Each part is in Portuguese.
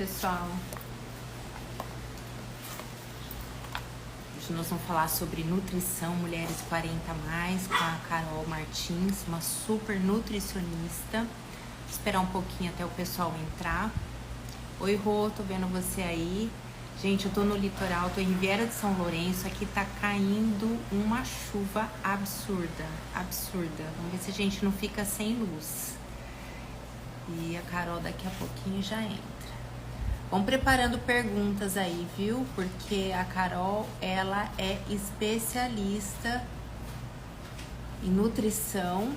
pessoal. Hoje nós vamos falar sobre nutrição, mulheres 40 a mais, com a Carol Martins, uma super nutricionista. Vou esperar um pouquinho até o pessoal entrar. Oi, Rô, tô vendo você aí. Gente, eu tô no litoral, tô em Riviera de São Lourenço. Aqui tá caindo uma chuva absurda, absurda. Vamos ver se a gente não fica sem luz. E a Carol daqui a pouquinho já entra. Vão preparando perguntas aí, viu? Porque a Carol, ela é especialista em nutrição.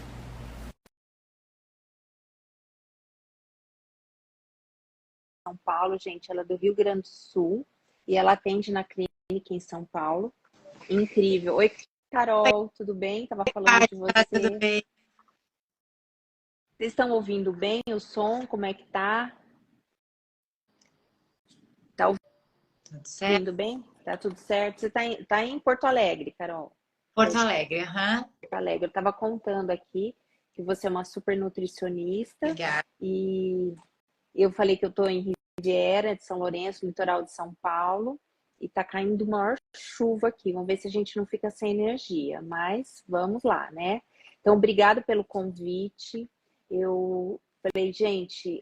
São Paulo, gente, ela é do Rio Grande do Sul e ela atende na clínica em São Paulo. Incrível. Oi, Carol, tudo bem? Tava falando de Tá tudo você. bem? Vocês estão ouvindo bem o som? Como é que tá? Tá Tudo certo? ouvindo bem? Tá tudo certo? Você tá em Porto Alegre, Carol? Porto Alegre, aham. Porto Alegre. Eu estava contando aqui que você é uma super nutricionista Obrigada. e eu falei que eu estou em Riviera de São Lourenço, litoral de São Paulo, e tá caindo maior chuva aqui. Vamos ver se a gente não fica sem energia, mas vamos lá, né? Então, obrigado pelo convite. Eu falei, gente,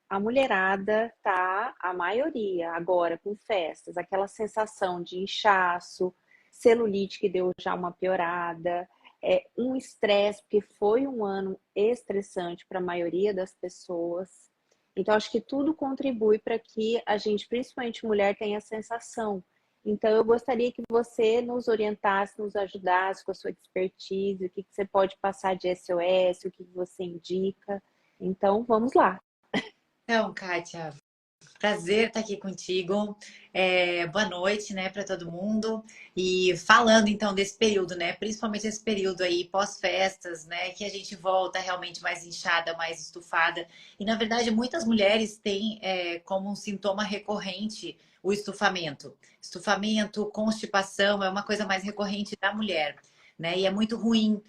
a mulherada tá, a maioria agora com festas, aquela sensação de inchaço, celulite que deu já uma piorada, um estresse, porque foi um ano estressante para a maioria das pessoas. Então, acho que tudo contribui para que a gente, principalmente mulher, tenha a sensação. Então, eu gostaria que você nos orientasse, nos ajudasse com a sua expertise, o que você pode passar de SOS, o que você indica. Então, vamos lá. Então, Kátia, prazer estar aqui contigo. Boa noite, né, para todo mundo. E falando então desse período, né, principalmente esse período aí pós-festas, né, que a gente volta realmente mais inchada, mais estufada. E na verdade, muitas mulheres têm como um sintoma recorrente o estufamento. Estufamento, constipação é uma coisa mais recorrente da mulher, né? E é muito ruim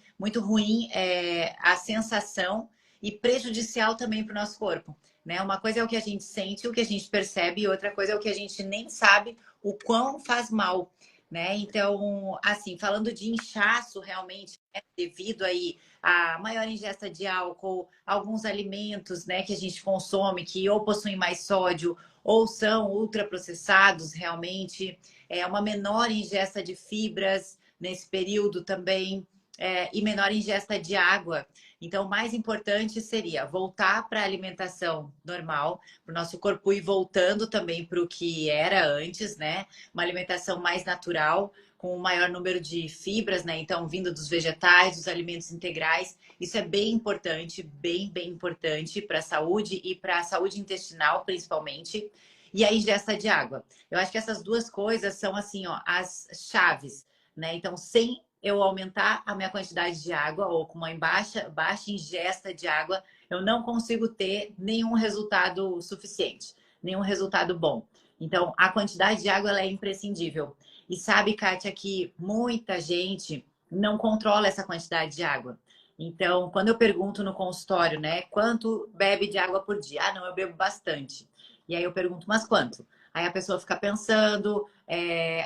a sensação e prejudicial também para o nosso corpo. Né? Uma coisa é o que a gente sente, o que a gente percebe, e outra coisa é o que a gente nem sabe o quão faz mal, né? Então, assim, falando de inchaço realmente, né, devido aí à maior ingesta de álcool, alguns alimentos, né, que a gente consome que ou possuem mais sódio ou são ultraprocessados realmente, uma menor ingesta de fibras nesse período também, e menor ingesta de água. Então, o mais importante seria voltar para a alimentação normal, para o nosso corpo ir voltando também para o que era antes, né? Uma alimentação mais natural, com um maior número de fibras, né? Então, vindo dos vegetais, dos alimentos integrais. Isso é bem importante, bem importante para a saúde e para a saúde intestinal, principalmente. E a ingesta de água. Eu acho que essas duas coisas são, assim, ó, as chaves, né? Então, sem eu aumentar a minha quantidade de água ou com uma baixa ingesta de água, eu não consigo ter nenhum resultado suficiente, nenhum resultado bom. Então, a quantidade de água ela é imprescindível. E sabe, Kátia, que muita gente não controla essa quantidade de água. Então, quando eu pergunto no consultório, né, quanto bebe de água por dia? Ah, não, eu bebo bastante. E aí eu pergunto, mas quanto? Aí a pessoa fica pensando,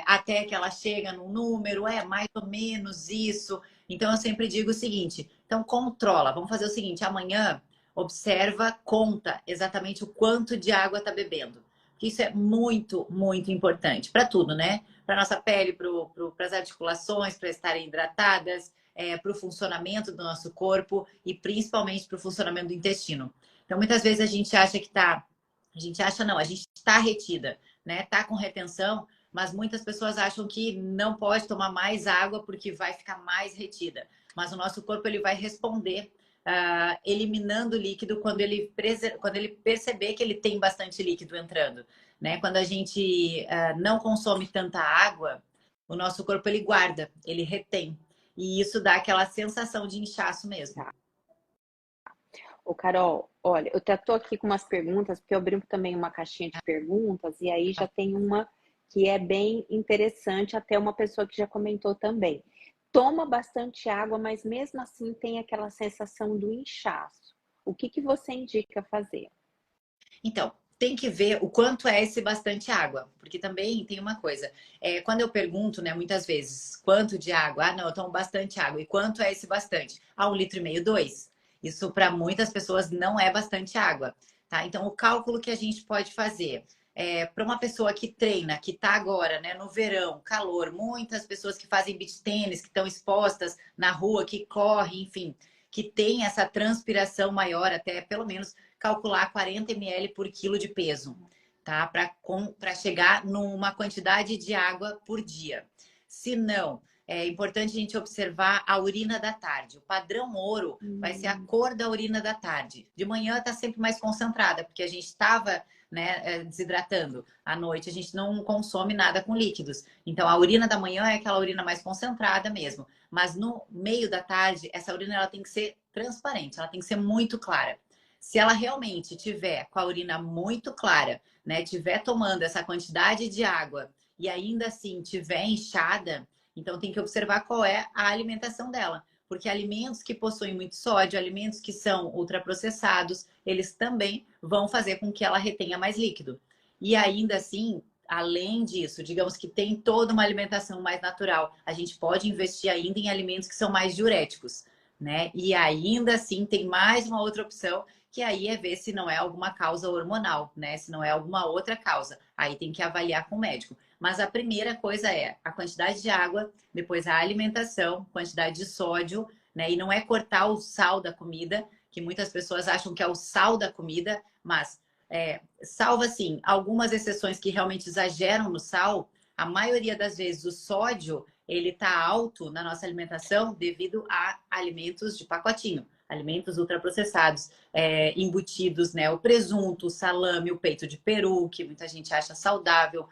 até que ela chega num número, mais ou menos isso. Então eu sempre digo o seguinte: então controla. Vamos fazer o seguinte: amanhã observa, conta exatamente o quanto de água está bebendo. Isso é muito importante para tudo, né? Para nossa pele, para as articulações, para estarem hidratadas, para o funcionamento do nosso corpo e principalmente para o funcionamento do intestino. Então, muitas vezes a gente acha que está. A gente acha não, a gente está retida, né? Tá com retenção, mas muitas pessoas acham que não pode tomar mais água porque vai ficar mais retida. Mas o nosso corpo ele vai responder eliminando líquido quando ele perceber que ele tem bastante líquido entrando, né? Quando a gente não consome tanta água, o nosso corpo ele guarda, ele retém. E isso dá aquela sensação de inchaço mesmo. Tá. Ô, Carol, olha, eu até tô aqui com umas perguntas, porque eu abri também uma caixinha de perguntas, e aí já tem uma que é bem interessante, até uma pessoa que já comentou também. Toma bastante água, mas mesmo assim tem aquela sensação do inchaço. O que você indica fazer? Então, tem que ver o quanto é esse bastante água. Porque também tem uma coisa. Quando eu pergunto, né, muitas vezes, quanto de água? Ah, não, eu tomo bastante água. E quanto é esse bastante? Ah, 1,5 litro, 2. Isso para muitas pessoas não é bastante água, tá? Então, o cálculo que a gente pode fazer para uma pessoa que treina, que está agora, né, no verão, calor, muitas pessoas que fazem beach tênis, que estão expostas na rua, que correm, enfim, que tem essa transpiração maior, até pelo menos calcular 40 ml por quilo de peso, tá? Para chegar numa quantidade de água por dia. Se não, é importante a gente observar a urina da tarde. O padrão ouro vai ser a cor da urina da tarde. De manhã está sempre mais concentrada, porque a gente estava, né, desidratando. À noite a gente não consome nada com líquidos. Então a urina da manhã é aquela urina mais concentrada mesmo. Mas no meio da tarde, essa urina ela tem que ser transparente, ela tem que ser muito clara. Se ela realmente tiver com a urina muito clara, né, tiver tomando essa quantidade de água e ainda assim tiver inchada, então tem que observar qual é a alimentação dela. Porque alimentos que possuem muito sódio, alimentos que são ultraprocessados, eles também vão fazer com que ela retenha mais líquido. E ainda assim, além disso, digamos que tem toda uma alimentação mais natural, a gente pode investir ainda em alimentos que são mais diuréticos, né? E ainda assim tem mais uma outra opção, que aí é ver se não é alguma causa hormonal, né? Se não é alguma outra causa. Aí tem que avaliar com o médico. Mas a primeira coisa é a quantidade de água, depois a alimentação, quantidade de sódio, né? E não é cortar o sal da comida, que muitas pessoas acham que é o sal da comida, mas salvo assim algumas exceções que realmente exageram no sal, a maioria das vezes o sódio ele está alto na nossa alimentação devido a alimentos de pacotinho, alimentos ultraprocessados, embutidos, né? O presunto, o salame, o peito de peru, que muita gente acha saudável,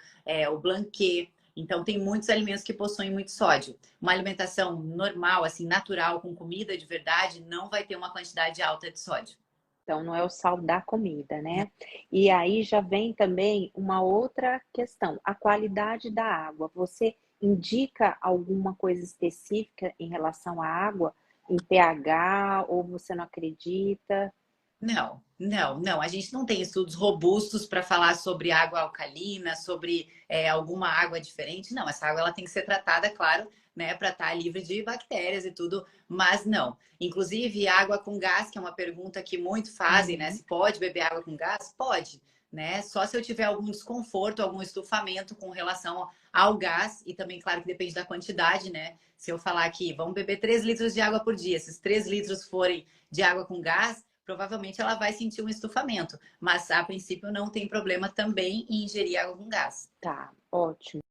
o blanquê. Então, tem muitos alimentos que possuem muito sódio. Uma alimentação normal, assim, natural, com comida de verdade, não vai ter uma quantidade alta de sódio. Então, não é o sal da comida, né? E aí já vem também uma outra questão, a qualidade da água. Você indica alguma coisa específica em relação à água, em pH, ou você não acredita? Não, não, não. A gente não tem estudos robustos para falar sobre água alcalina, sobre alguma água diferente. Não, essa água ela tem que ser tratada, claro, né, para estar livre de bactérias e tudo, mas não. Inclusive, água com gás, que é uma pergunta que muito fazem, né? Se pode beber água com gás? Pode, né? Só se eu tiver algum desconforto, algum estufamento com relação ao gás, e também, claro, que depende da quantidade, né? Se eu falar aqui, vamos beber 3 litros de água por dia, se esses 3 litros forem de água com gás, provavelmente ela vai sentir um estufamento, mas a princípio não tem problema também em ingerir água com gás. Tá, ótimo.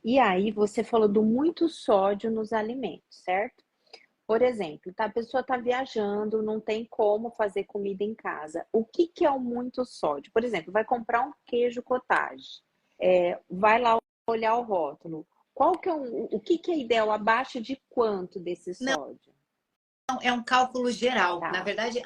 E aí você falou do muito sódio nos alimentos, certo? Por exemplo, tá, a pessoa está viajando, não tem como fazer comida em casa. O que que é o muito sódio? Por exemplo, vai comprar um queijo cottage, vai lá olhar o rótulo. Qual que é o que que é ideal? Abaixo de quanto desse Não, sódio? é um cálculo geral. Na Tá. verdade,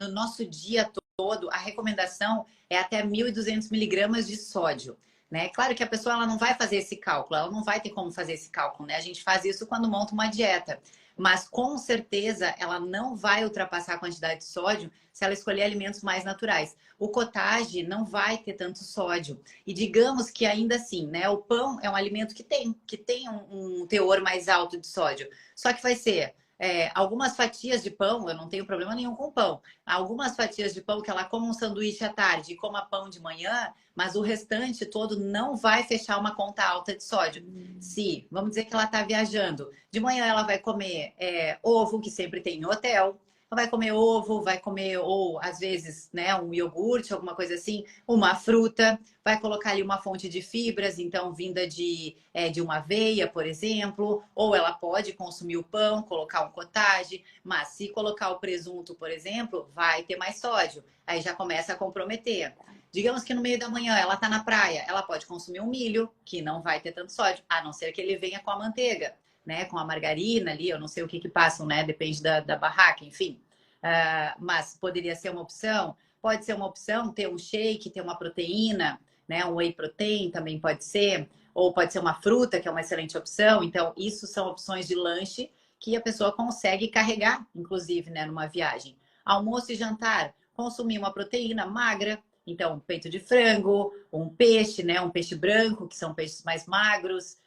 no nosso dia todo, a recomendação é até 1.200 miligramas de sódio. Né? Claro que a pessoa ela não vai fazer esse cálculo, ela não vai ter como fazer esse cálculo. Né? A gente faz isso quando monta uma dieta. Mas com certeza ela não vai ultrapassar a quantidade de sódio se ela escolher alimentos mais naturais. O cottage não vai ter tanto sódio. E digamos que ainda assim, né? O pão é um alimento que tem um teor mais alto de sódio. Só que vai ser algumas fatias de pão, eu não tenho problema nenhum com pão. Algumas fatias de pão que ela coma um sanduíche à tarde e coma pão de manhã, mas o restante todo não vai fechar uma conta alta de sódio. Se, vamos dizer que ela está viajando, de manhã ela vai comer ovo, que sempre tem em hotel, vai comer ovo, vai comer, ou às vezes, né, um iogurte, alguma coisa assim, uma fruta, vai colocar ali uma fonte de fibras, então vinda de uma aveia, por exemplo, ou ela pode consumir o pão, colocar um cottage, mas se colocar o presunto, por exemplo, vai ter mais sódio, aí já começa a comprometer. Digamos que no meio da manhã ela está na praia, ela pode consumir um milho, que não vai ter tanto sódio, a não ser que ele venha com a manteiga, né? Com a margarina ali, eu não sei o que passam, né? Depende da barraca, enfim. Mas poderia ser uma opção. Pode ser uma opção ter um shake, ter uma proteína, né? Um whey protein também pode ser. Ou pode ser uma fruta, que é uma excelente opção. Então, isso são opções de lanche que a pessoa consegue carregar, inclusive, né? Numa viagem. Almoço e jantar, consumir uma proteína magra, Então, peito de frango, um peixe, né? Um peixe branco, que são peixes mais magros.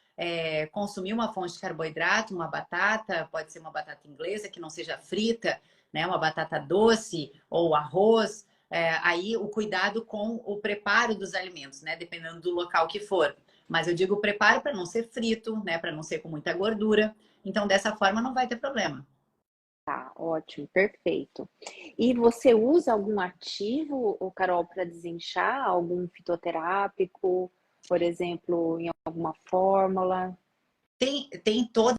Consumir uma fonte de carboidrato, uma batata, pode ser uma batata inglesa que não seja frita, né? Uma batata doce ou arroz. Aí o cuidado com o preparo dos alimentos, né? Dependendo do local que for. Mas eu digo preparo para não ser frito, né? Para não ser com muita gordura. Então, dessa forma, não vai ter problema. Tá, ótimo, perfeito. E você usa algum ativo, ô Carol, para desinchar? Algum fitoterápico, por exemplo, em alguma fórmula? Tem toda.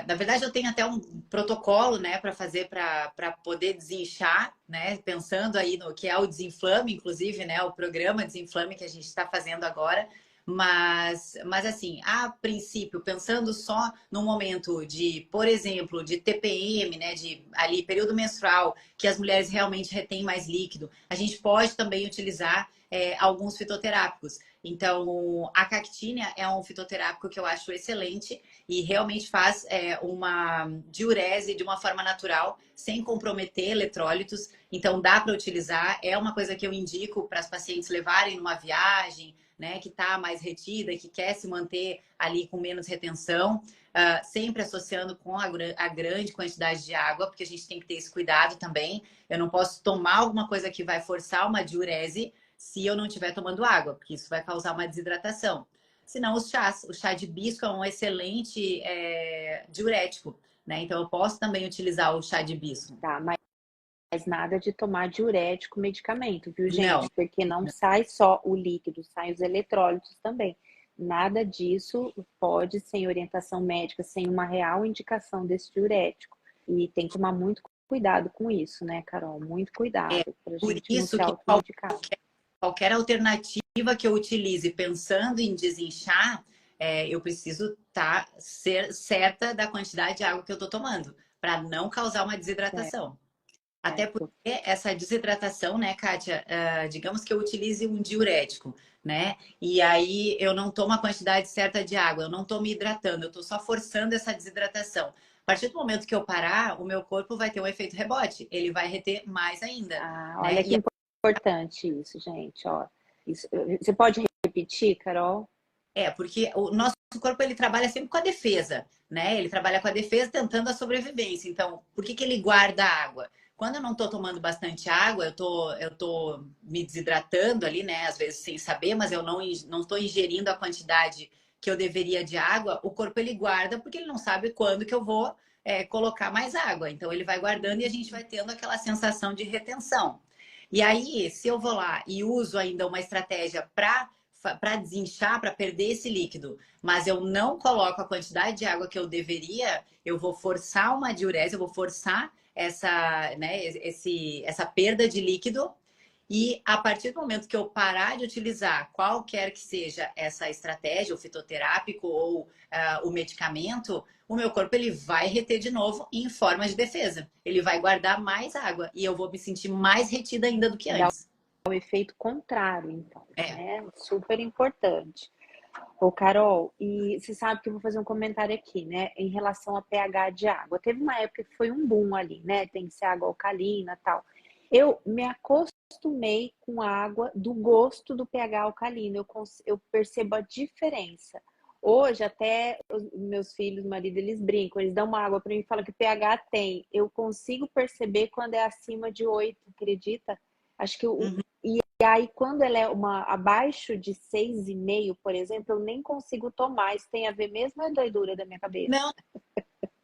Na verdade, eu tenho até um protocolo, né, para fazer para poder desinchar, né? Pensando aí no que é o desinflame, inclusive, né? O programa desinflame que a gente está fazendo agora. Mas assim, a princípio, pensando só no momento de, por exemplo, de TPM, né, de ali período menstrual, que as mulheres realmente retêm mais líquido, a gente pode também utilizar alguns fitoterápicos. Então, a cactínia é um fitoterápico que eu acho excelente e realmente faz uma diurese de uma forma natural, sem comprometer eletrólitos. Então, dá para utilizar. É uma coisa que eu indico para as pacientes levarem numa viagem, né, que está mais retida, que quer se manter ali com menos retenção, sempre associando com a grande quantidade de água, porque a gente tem que ter esse cuidado também. Eu não posso tomar alguma coisa que vai forçar uma diurese se eu não estiver tomando água, porque isso vai causar uma desidratação. Senão, os chás. O chá de hibisco é um excelente diurético, né? Então, eu posso também utilizar o chá de hibisco. Tá, mas nada de tomar diurético medicamento, viu, Não. gente? Porque não sai só o líquido, saem os eletrólitos também. Nada disso pode, sem orientação médica, sem uma real indicação desse diurético. E tem que tomar muito cuidado com isso, né, Carol? Muito É cuidado para a por gente não isso se que automedicar. qualquer alternativa que eu utilize pensando em desinchar, eu preciso ser certa da quantidade de água que eu estou tomando, para não causar uma desidratação. Até porque Certo. essa desidratação, né, Kátia, digamos que eu utilize um diurético, né? E aí eu não tomo a quantidade certa de água, eu não estou me hidratando, eu estou só forçando essa desidratação. A partir do momento que eu parar, o meu corpo vai ter um efeito rebote, ele vai reter mais ainda, Ah, né? olha que importante isso, gente. Ó, isso, você pode repetir, Carol? Porque o nosso corpo ele trabalha sempre com a defesa, né? Ele trabalha com a defesa tentando a sobrevivência. Então, por que ele guarda a água? Quando eu não estou tomando bastante água, eu tô me desidratando ali, né? Às vezes sem saber, mas eu não estou ingerindo a quantidade que eu deveria de água. O corpo ele guarda porque ele não sabe quando que eu vou colocar mais água. Então ele vai guardando e a gente vai tendo aquela sensação de retenção. E aí, se eu vou lá e uso ainda uma estratégia para desinchar, para perder esse líquido, mas eu não coloco a quantidade de água que eu deveria, eu vou forçar uma diurese, eu vou forçar essa perda de líquido. E a partir do momento que eu parar de utilizar qualquer que seja essa estratégia, o fitoterápico ou o medicamento, o meu corpo ele vai reter de novo em forma de defesa. Ele vai guardar mais água e eu vou me sentir mais retida ainda do que Dá antes. o efeito contrário, então, É, né? Super importante. Ô, Carol, e você sabe que eu vou fazer um comentário aqui, né? Em relação a pH de água. Teve uma época que foi um boom ali, né? Tem que ser água alcalina e tal. Eu me acostumei com a água do gosto do pH alcalino. Eu percebo a diferença. Hoje, até os meus filhos, marido, eles brincam, eles dão uma água para mim e falam que pH tem. Eu consigo perceber quando é acima de 8, acredita? Acho que uhum. e aí, quando ela é uma abaixo de 6,5, por exemplo, eu nem consigo tomar. Isso tem a ver mesmo é doidura da minha cabeça. Não,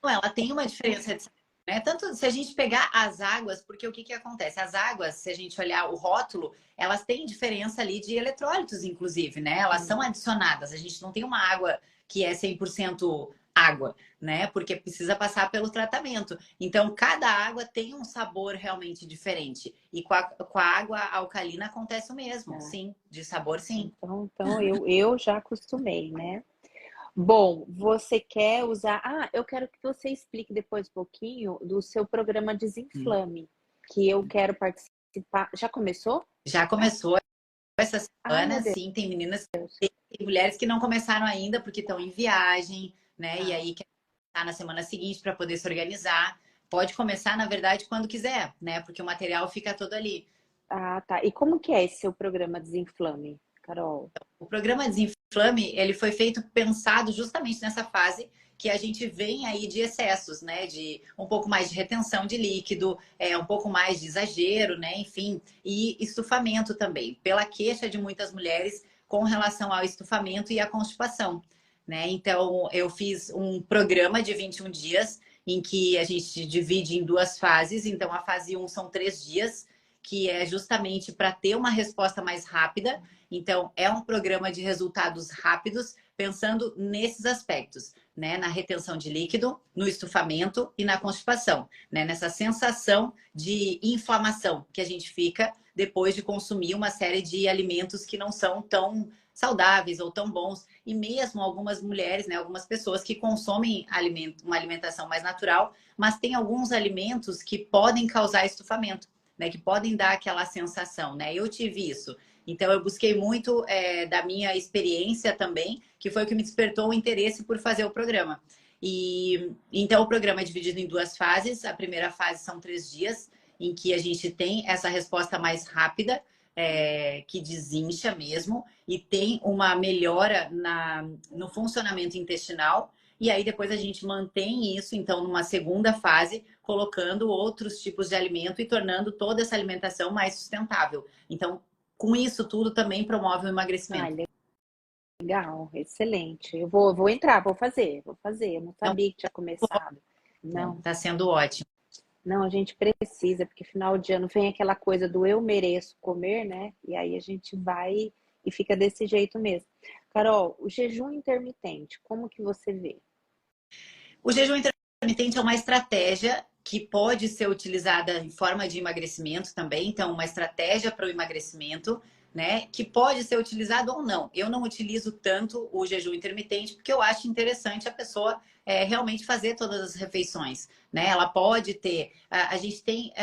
ela tem uma diferença de sabor, né? Tanto se a gente pegar as águas, porque o que que acontece? As águas, se a gente olhar o rótulo, elas têm diferença ali de eletrólitos, inclusive, né? Elas são adicionadas. A gente não tem uma água que é 100% água, né? Porque precisa passar pelo tratamento. Então, cada água tem um sabor realmente diferente. E com a água alcalina acontece o mesmo, É. sim, de sabor, sim. Então eu já acostumei, né? Bom, você quer usar. Ah, eu quero que você explique depois um pouquinho do seu programa Desinflame, que eu quero participar. Já começou? Já começou essa Ai, meu semana, Deus. sim, tem meninas, tem mulheres que não começaram ainda porque estão em viagem, né? E Tá. aí quer estar na semana seguinte para poder se organizar. Pode começar, na verdade, quando quiser, né? Porque o material fica todo ali. Ah, tá. E como que é esse seu programa Desinflame, Carol? O programa Desinflame, ele foi feito pensado justamente nessa fase que a gente vem aí de excessos, né? De um pouco mais de retenção de líquido, um pouco mais de exagero, né? Enfim, e estufamento também, pela queixa de muitas mulheres com relação ao estufamento e à constipação, né? Então, eu fiz um programa de 21 dias em que a gente divide em duas fases. Então, a fase um são 3 dias, que é justamente para ter uma resposta mais rápida. Então, é um programa de resultados rápidos, pensando nesses aspectos, né? Na retenção de líquido, no estufamento e na constipação, né? Nessa sensação de inflamação que a gente fica depois de consumir uma série de alimentos que não são tão saudáveis ou tão bons. E mesmo algumas mulheres, né? Algumas pessoas que consomem uma alimentação mais natural, mas tem alguns alimentos que podem causar estufamento, né? Que podem dar aquela sensação, né? Eu tive isso. Então, eu busquei muito da minha experiência também, que foi o que me despertou o interesse por fazer o programa. E então, o programa é dividido em duas fases. A primeira fase são 3 dias, em que a gente tem essa resposta mais rápida, que desincha mesmo, e tem uma melhora no funcionamento intestinal. E aí, depois a gente mantém isso, então, numa segunda fase, colocando outros tipos de alimento e tornando toda essa alimentação mais sustentável. Então, com isso tudo também promove o Ah, emagrecimento. legal, excelente. Eu vou entrar, vou fazer. Eu não Então, sabia que tinha começado. Não, está sendo ótimo. não, a gente precisa, porque final de ano vem aquela coisa do eu mereço comer, né? E aí a gente vai e fica desse jeito mesmo. Carol, o jejum intermitente, como que você vê? O jejum intermitente é uma estratégia que pode ser utilizada em forma de emagrecimento também. Então, uma estratégia para o emagrecimento, né? Que pode ser utilizado ou não. Eu não utilizo tanto o jejum intermitente porque eu acho interessante a pessoa realmente fazer todas as refeições, né? Ela pode ter, a gente tem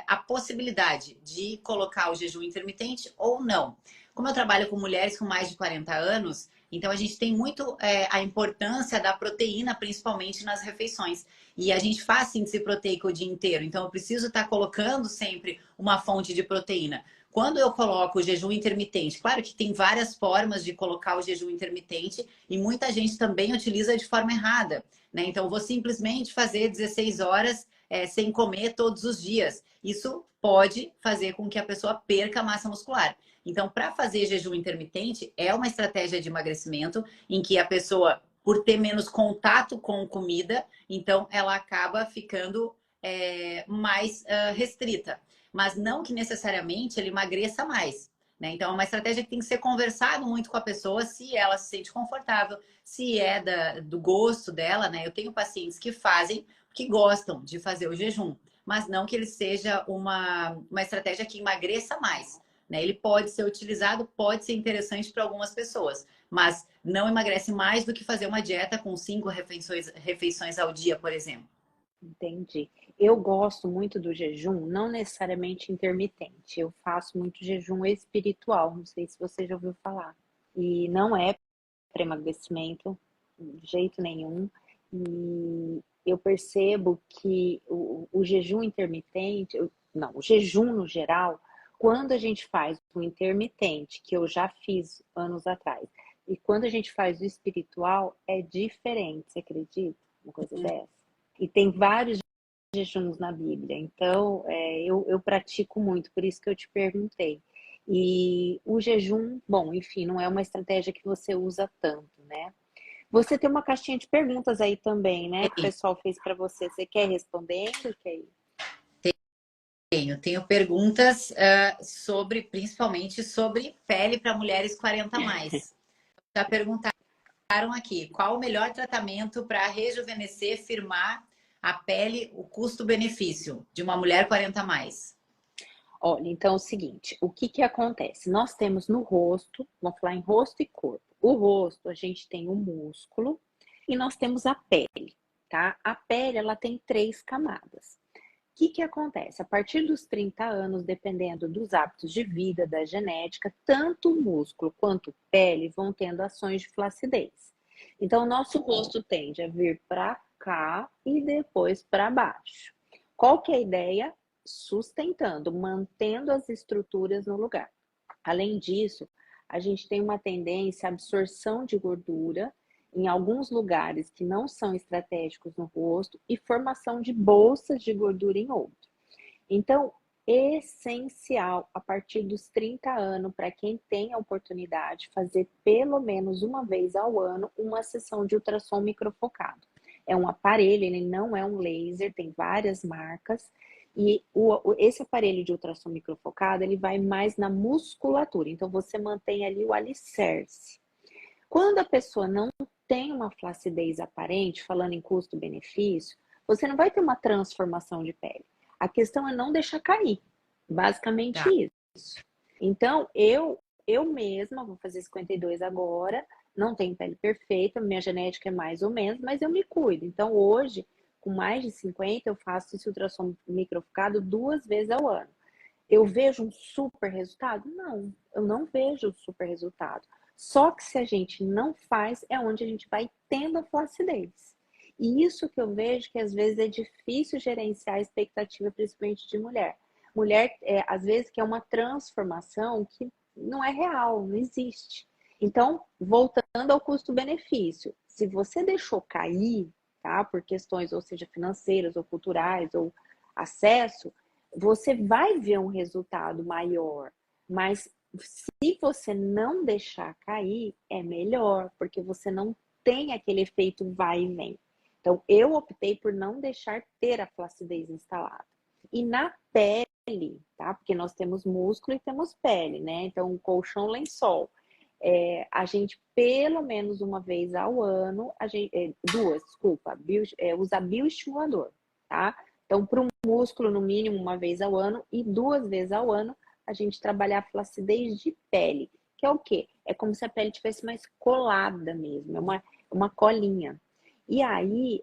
a possibilidade de colocar o jejum intermitente ou não. Como eu trabalho com mulheres com mais de 40 anos, então, a gente tem muito a importância da proteína, principalmente nas refeições. E a gente faz síntese proteica o dia inteiro. Então, eu preciso estar colocando sempre uma fonte de proteína. Quando eu coloco o jejum intermitente, claro que tem várias formas de colocar o jejum intermitente e muita gente também utiliza de forma errada, né? Então, eu vou simplesmente fazer 16 horas sem comer todos os dias. Isso pode fazer com que a pessoa perca massa muscular. Então, para fazer jejum intermitente, é uma estratégia de emagrecimento em que a pessoa, por ter menos contato com comida, então ela acaba ficando mais restrita. Mas não que necessariamente ele emagreça mais. Né? Então, é uma estratégia que tem que ser conversado muito com a pessoa se ela se sente confortável, se é do gosto dela. Né? Eu tenho pacientes que fazem, que gostam de fazer o jejum, mas não que ele seja uma estratégia que emagreça mais. Né? Ele pode ser utilizado, pode ser interessante para algumas pessoas, mas não emagrece mais do que fazer uma dieta com 5 refeições ao dia, por exemplo. Entendi. Eu gosto muito do jejum, não necessariamente intermitente. Eu faço muito jejum espiritual, não sei se você já ouviu falar. E não é para emagrecimento, de jeito nenhum. E eu percebo que o jejum intermitente, não, o jejum no geral, quando a gente faz o intermitente, que eu já fiz anos atrás, e quando a gente faz o espiritual, é diferente, você acredita? Uma coisa dessa? E tem vários jejuns na Bíblia, então eu pratico muito, por isso que eu te perguntei. E o jejum, bom, enfim, não é uma estratégia que você usa tanto, né? Você tem uma caixinha de perguntas aí também, né? Que o pessoal fez para você. Você quer respondendo? Quer ir? Tenho perguntas principalmente sobre pele para mulheres 40 a mais. Já perguntaram aqui, qual o melhor tratamento para rejuvenescer, firmar a pele, o custo-benefício de uma mulher 40 a mais? Olha, então é o seguinte, o que que acontece? Nós temos no rosto, vamos falar em rosto e corpo. O rosto, a gente tem o músculo e nós temos a pele, tá? A pele, ela tem 3 camadas. O que que acontece? A partir dos 30 anos, dependendo dos hábitos de vida, da genética, tanto o músculo quanto a pele vão tendo ações de flacidez. Então, o nosso rosto tende a vir para cá e depois para baixo. Qual que é a ideia? sustentando, mantendo as estruturas no lugar. Além disso, a gente tem uma tendência à absorção de gordura em alguns lugares que não são estratégicos no rosto e formação de bolsas de gordura em outro. Então, essencial a partir dos 30 anos, para quem tem a oportunidade, fazer pelo menos uma vez ao ano uma sessão de ultrassom microfocado. É um aparelho, ele não é um laser, tem várias marcas, e esse aparelho de ultrassom microfocado, ele vai mais na musculatura, então você mantém ali o alicerce. Quando a pessoa não tem uma flacidez aparente, falando em custo-benefício, você não vai ter uma transformação de pele. A questão é não deixar cair. Basicamente Tá. isso. Então, eu mesma vou fazer 52 agora, não tenho pele perfeita, minha genética é mais ou menos, mas eu me cuido. Então, hoje, com mais de 50, eu faço esse ultrassom microfocado 2 vezes ao ano. Eu vejo um super resultado? Não, eu não vejo super resultado. Só que se a gente não faz, é onde a gente vai tendo a flacidez. E isso que eu vejo que às vezes é difícil gerenciar a expectativa, principalmente de mulher. Mulher, às vezes, quer uma transformação que não é real, não existe. Então, voltando ao custo-benefício, se você deixou cair, tá, por questões, ou seja, financeiras ou culturais, ou acesso, você vai ver um resultado maior, mas se você não deixar cair, é melhor, porque você não tem aquele efeito vai e vem. Então, eu optei por não deixar ter a flacidez instalada. E na pele, tá? Porque nós temos músculo e temos pele, né? Então, colchão, lençol. A gente, pelo menos uma vez ao ano, duas, desculpa, usa bioestimulador, tá? Então, para um músculo, no mínimo, uma vez ao ano e 2 vezes ao ano, a gente trabalhar a flacidez de pele, que é o quê? É como se a pele tivesse mais colada mesmo, é uma colinha. E aí,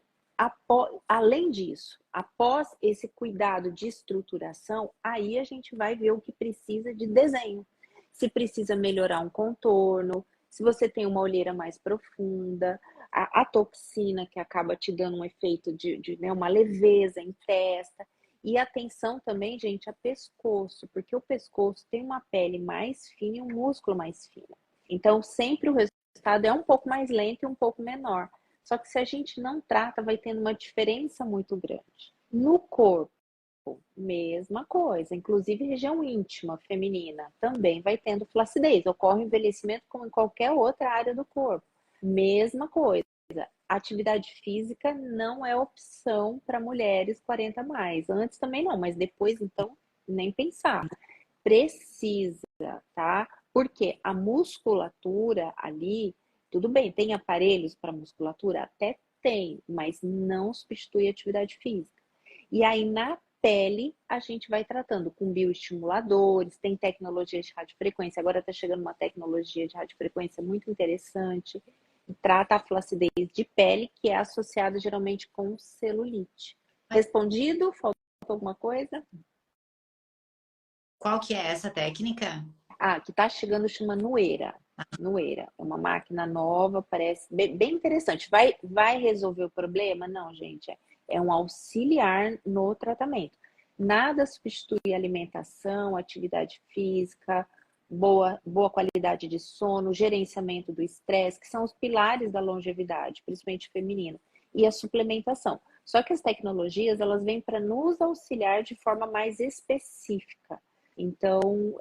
além disso, após esse cuidado de estruturação, aí a gente vai ver o que precisa de desenho. Se precisa melhorar um contorno, se você tem uma olheira mais profunda, a toxina que acaba te dando um efeito de né, uma leveza em testa. E atenção também, gente, a pescoço, porque o pescoço tem uma pele mais fina e um músculo mais fino. Então, sempre o resultado é um pouco mais lento e um pouco menor. Só que se a gente não trata, vai tendo uma diferença muito grande. No corpo, mesma coisa. Inclusive, região íntima feminina também vai tendo flacidez. Ocorre envelhecimento como em qualquer outra área do corpo. Mesma coisa. Atividade física não é opção para mulheres 40 a mais. Antes também não, mas depois, então, nem pensar. Precisa, tá? Porque a musculatura ali, tudo bem, tem aparelhos para musculatura? Até tem, mas não substitui a atividade física. E aí, na pele, a gente vai tratando com bioestimuladores, tem tecnologias de radiofrequência. Agora está chegando uma tecnologia de radiofrequência muito interessante, que trata a flacidez de pele, que é associada geralmente com celulite. Respondido? Faltou alguma coisa? Qual que é essa técnica? Que está chegando chama Nuera. Nuera. É uma máquina nova, parece bem interessante. Vai resolver o problema? Não, gente. É um auxiliar no tratamento. Nada substitui alimentação, atividade física, boa qualidade de sono, gerenciamento do estresse, que são os pilares da longevidade, principalmente feminino, e a suplementação. Só que as tecnologias, elas vêm para nos auxiliar de forma mais específica. Então,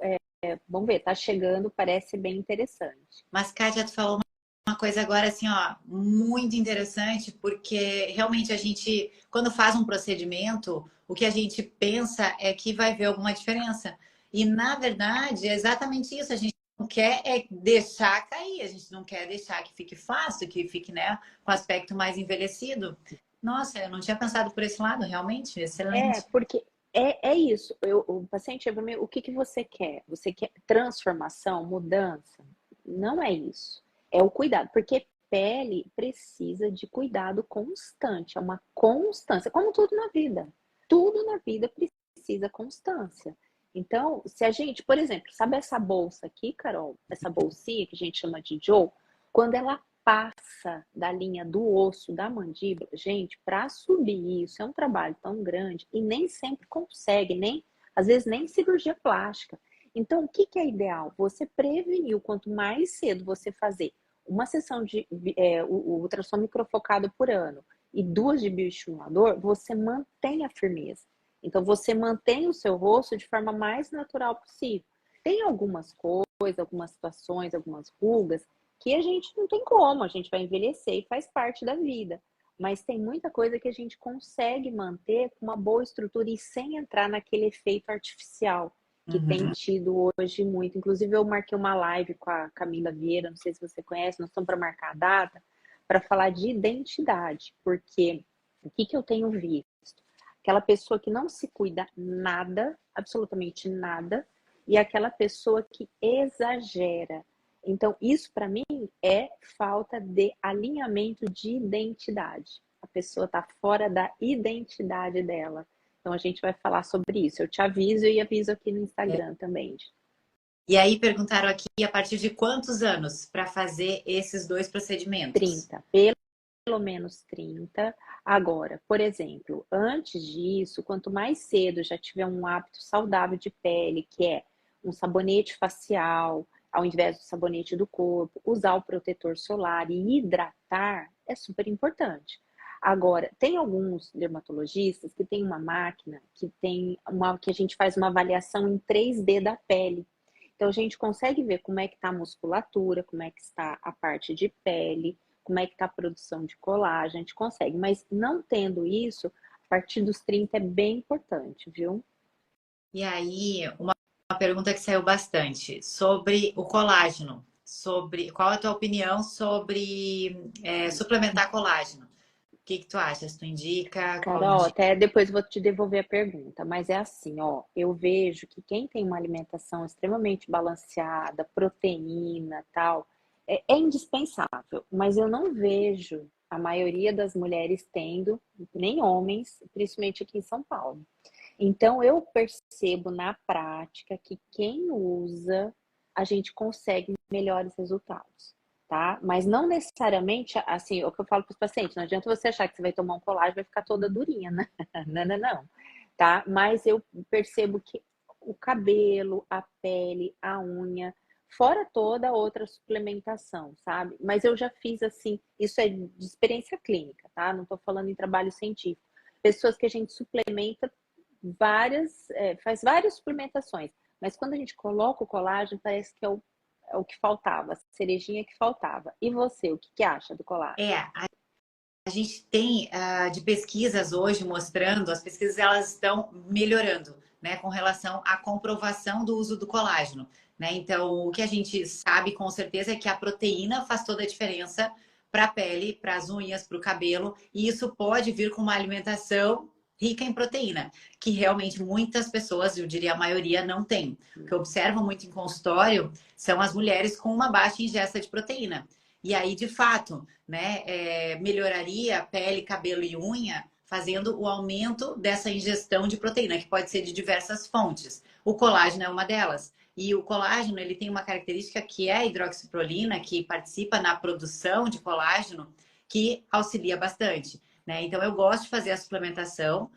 vamos ver, tá chegando, parece bem interessante. Mas, Kátia, tu falou uma coisa agora assim, ó, muito interessante, porque realmente a gente, quando faz um procedimento, o que a gente pensa é que vai ver alguma diferença. E, na verdade, é exatamente isso. A gente não quer deixar cair, a gente não quer deixar que fique fácil, que fique, né, com aspecto mais envelhecido. Nossa, eu não tinha pensado por esse lado, realmente, excelente. Porque é isso. O paciente chega para mim, o que você quer? Você quer transformação, mudança? Não é isso. É o cuidado, porque pele precisa de cuidado constante, é uma constância, como tudo na vida. Tudo na vida precisa constância. Então, se a gente, por exemplo, sabe essa bolsa aqui, Carol? Essa bolsinha que a gente chama de Joe, quando ela passa da linha do osso da mandíbula, gente, para subir isso é um trabalho tão grande e nem sempre consegue, nem às vezes nem cirurgia plástica. Então, o que que é ideal? Você prevenir, quanto mais cedo você fazer uma sessão de o ultrassom microfocado por ano e 2 de bioestimulador, você mantém a firmeza. Então, você mantém o seu rosto de forma mais natural possível. Tem algumas coisas, algumas situações, algumas rugas que a gente não tem como, a gente vai envelhecer e faz parte da vida. Mas tem muita coisa que a gente consegue manter com uma boa estrutura e sem entrar naquele efeito artificial que tem Uhum. tido hoje muito. Inclusive, eu marquei uma live com a Camila Vieira, não sei se você conhece, nós estamos para marcar a data, para falar de identidade, porque o que que eu tenho visto? Aquela pessoa que não se cuida nada, absolutamente nada, e aquela pessoa que exagera. Então, isso para mim é falta de alinhamento de identidade. A pessoa está fora da identidade dela. Então, a gente vai falar sobre isso. Eu te aviso e aviso aqui no É. Instagram também. E aí perguntaram aqui a partir de quantos anos para fazer esses 2 procedimentos? 30, pelo menos 30. Agora, por exemplo, antes disso, quanto mais cedo já tiver um hábito saudável de pele, que é um sabonete facial, ao invés do sabonete do corpo, usar o protetor solar e hidratar, é super importante. Agora, tem alguns dermatologistas que tem uma máquina que a gente faz uma avaliação em 3D da pele. Então a gente consegue ver como é que está a musculatura, como é que está a parte de pele, como é que está a produção de colágeno, a gente consegue. Mas não tendo isso, a partir dos 30 é bem importante, viu? E aí, uma pergunta que saiu bastante sobre o colágeno, sobre qual a tua opinião sobre suplementar colágeno? O que que tu achas? Tu indica? Qual Carol, indica? até depois vou te devolver a pergunta, mas é assim, ó, eu vejo que quem tem uma alimentação extremamente balanceada, proteína, tal, é indispensável, mas eu não vejo a maioria das mulheres tendo, nem homens, principalmente aqui em São Paulo. Então eu percebo na prática que quem usa, a gente consegue melhores resultados, tá? Mas não necessariamente, assim, é o que eu falo para os pacientes, não adianta você achar que você vai tomar um colágeno e vai ficar toda durinha, né? Não, não, não, tá? Mas eu percebo que o cabelo, a pele, a unha, fora toda outra suplementação, sabe? Mas eu já fiz assim, isso é de experiência clínica, tá? Não tô falando em trabalho científico. Pessoas que a gente suplementa faz várias suplementações, mas quando a gente coloca o colágeno, parece que é o que faltava, a cerejinha que faltava. E você, o que, que acha do colágeno? A gente tem de pesquisas hoje mostrando, as pesquisas elas estão melhorando, né, com relação à comprovação do uso do colágeno, né? Então, o que a gente sabe com certeza é que a proteína faz toda a diferença para a pele, para as unhas, para o cabelo, e isso pode vir com uma alimentação rica em proteína, que realmente muitas pessoas, eu diria a maioria, não tem. O que eu observo muito em consultório são as mulheres com uma baixa ingesta de proteína. E aí, de fato, né, melhoraria pele, cabelo e unha, fazendo o aumento dessa ingestão de proteína, que pode ser de diversas fontes. O colágeno é uma delas. E o colágeno, ele tem uma característica que é a hidroxiprolina, que participa na produção de colágeno, que auxilia bastante. Né? Então, eu gosto de fazer a suplementação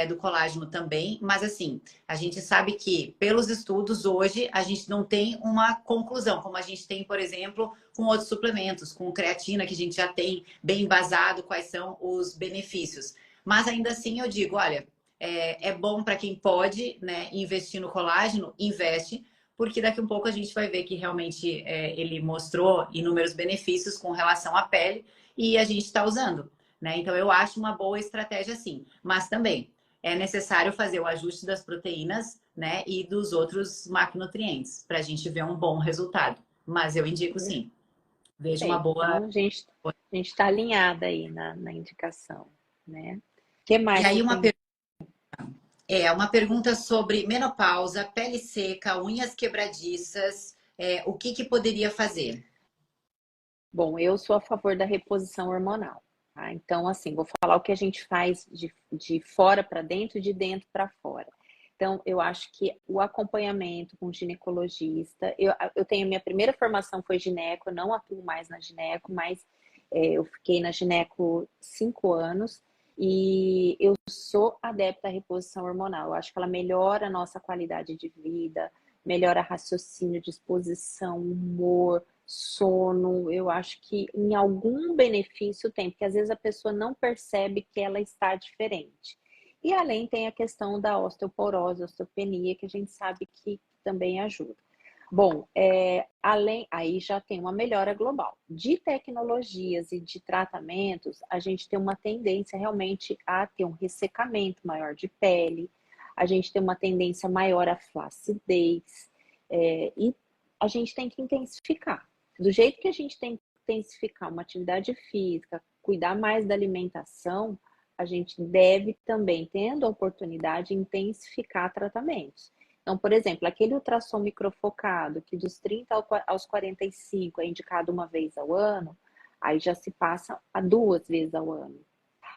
do colágeno também, mas assim, a gente sabe que, pelos estudos, hoje, a gente não tem uma conclusão, como a gente tem, por exemplo, com outros suplementos, com creatina, que a gente já tem bem embasado quais são os benefícios. Mas ainda assim eu digo, olha, é bom para quem pode, né, investir no colágeno, investe, porque daqui a um pouco a gente vai ver que realmente ele mostrou inúmeros benefícios com relação à pele e a gente está usando. Né? Então eu acho uma boa estratégia sim, mas também é necessário fazer o ajuste das proteínas, né, e dos outros macronutrientes para a gente ver um bom resultado. Mas eu indico sim. Vejo uma Perfeito. boa. Então, a gente está alinhada aí na indicação, né? O que E mais você aí tem? uma pergunta sobre menopausa, pele seca, unhas quebradiças, o que que poderia fazer? Bom, eu sou a favor da reposição hormonal. Tá? Então, assim, vou falar o que a gente faz de fora para dentro e de dentro para fora. Então, eu acho que o acompanhamento com o ginecologista, eu tenho a minha primeira formação foi gineco, eu não atuo mais na gineco, mas Eu fiquei na gineco 5 anos e eu sou adepta à reposição hormonal. Eu acho que ela melhora a nossa qualidade de vida, melhora raciocínio, disposição, humor, sono. Eu acho que em algum benefício tem, porque às vezes a pessoa não percebe que ela está diferente. E além tem a questão da osteoporose, osteopenia, que a gente sabe que também ajuda. Bom, além, aí já tem uma melhora global. De tecnologias e de tratamentos, a gente tem uma tendência realmente a ter um ressecamento maior de pele, a gente tem uma tendência maior à flacidez, e a gente tem que intensificar. Do jeito que a gente tem que intensificar uma atividade física, cuidar mais da alimentação, a gente deve também, tendo a oportunidade, intensificar tratamentos. Então, por exemplo, aquele ultrassom microfocado, que dos 30 aos 45 é indicado uma vez ao ano, aí já se passa a 2 vezes ao ano.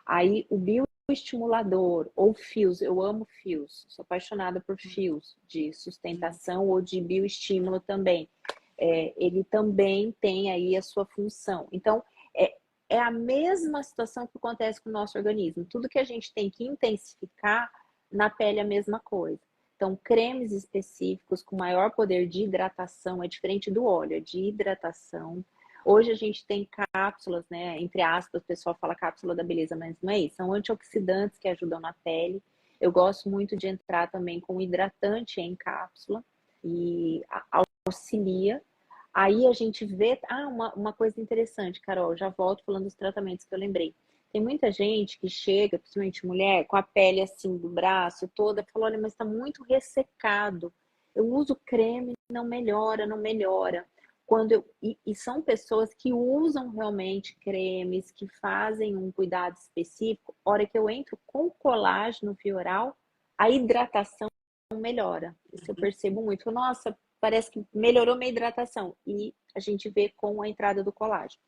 Aí o bioestimulador, ou fios, eu amo fios, sou apaixonada por fios de sustentação ou de bioestímulo também. Ele também tem aí a sua função. Então, é a mesma situação que acontece com o nosso organismo. Tudo que a gente tem que intensificar, na pele é a mesma coisa. Então, cremes específicos com maior poder de hidratação, é diferente do óleo, é de hidratação. Hoje a gente tem cápsulas, né? Entre aspas, o pessoal fala cápsula da beleza, mas não é isso. São antioxidantes que ajudam na pele. Eu gosto muito de entrar também com hidratante em cápsula e auxilia. Aí a gente vê. Uma coisa interessante, Carol, já volto falando dos tratamentos que eu lembrei. Tem muita gente que chega, principalmente mulher, com a pele assim do braço toda, fala: olha, mas está muito ressecado. Eu uso creme, não melhora, não melhora. E são pessoas que usam realmente cremes, que fazem um cuidado específico. A hora que eu entro com colágeno via oral, a hidratação melhora. Isso eu percebo muito. Nossa, parece que melhorou minha hidratação. E a gente vê com a entrada do colágeno.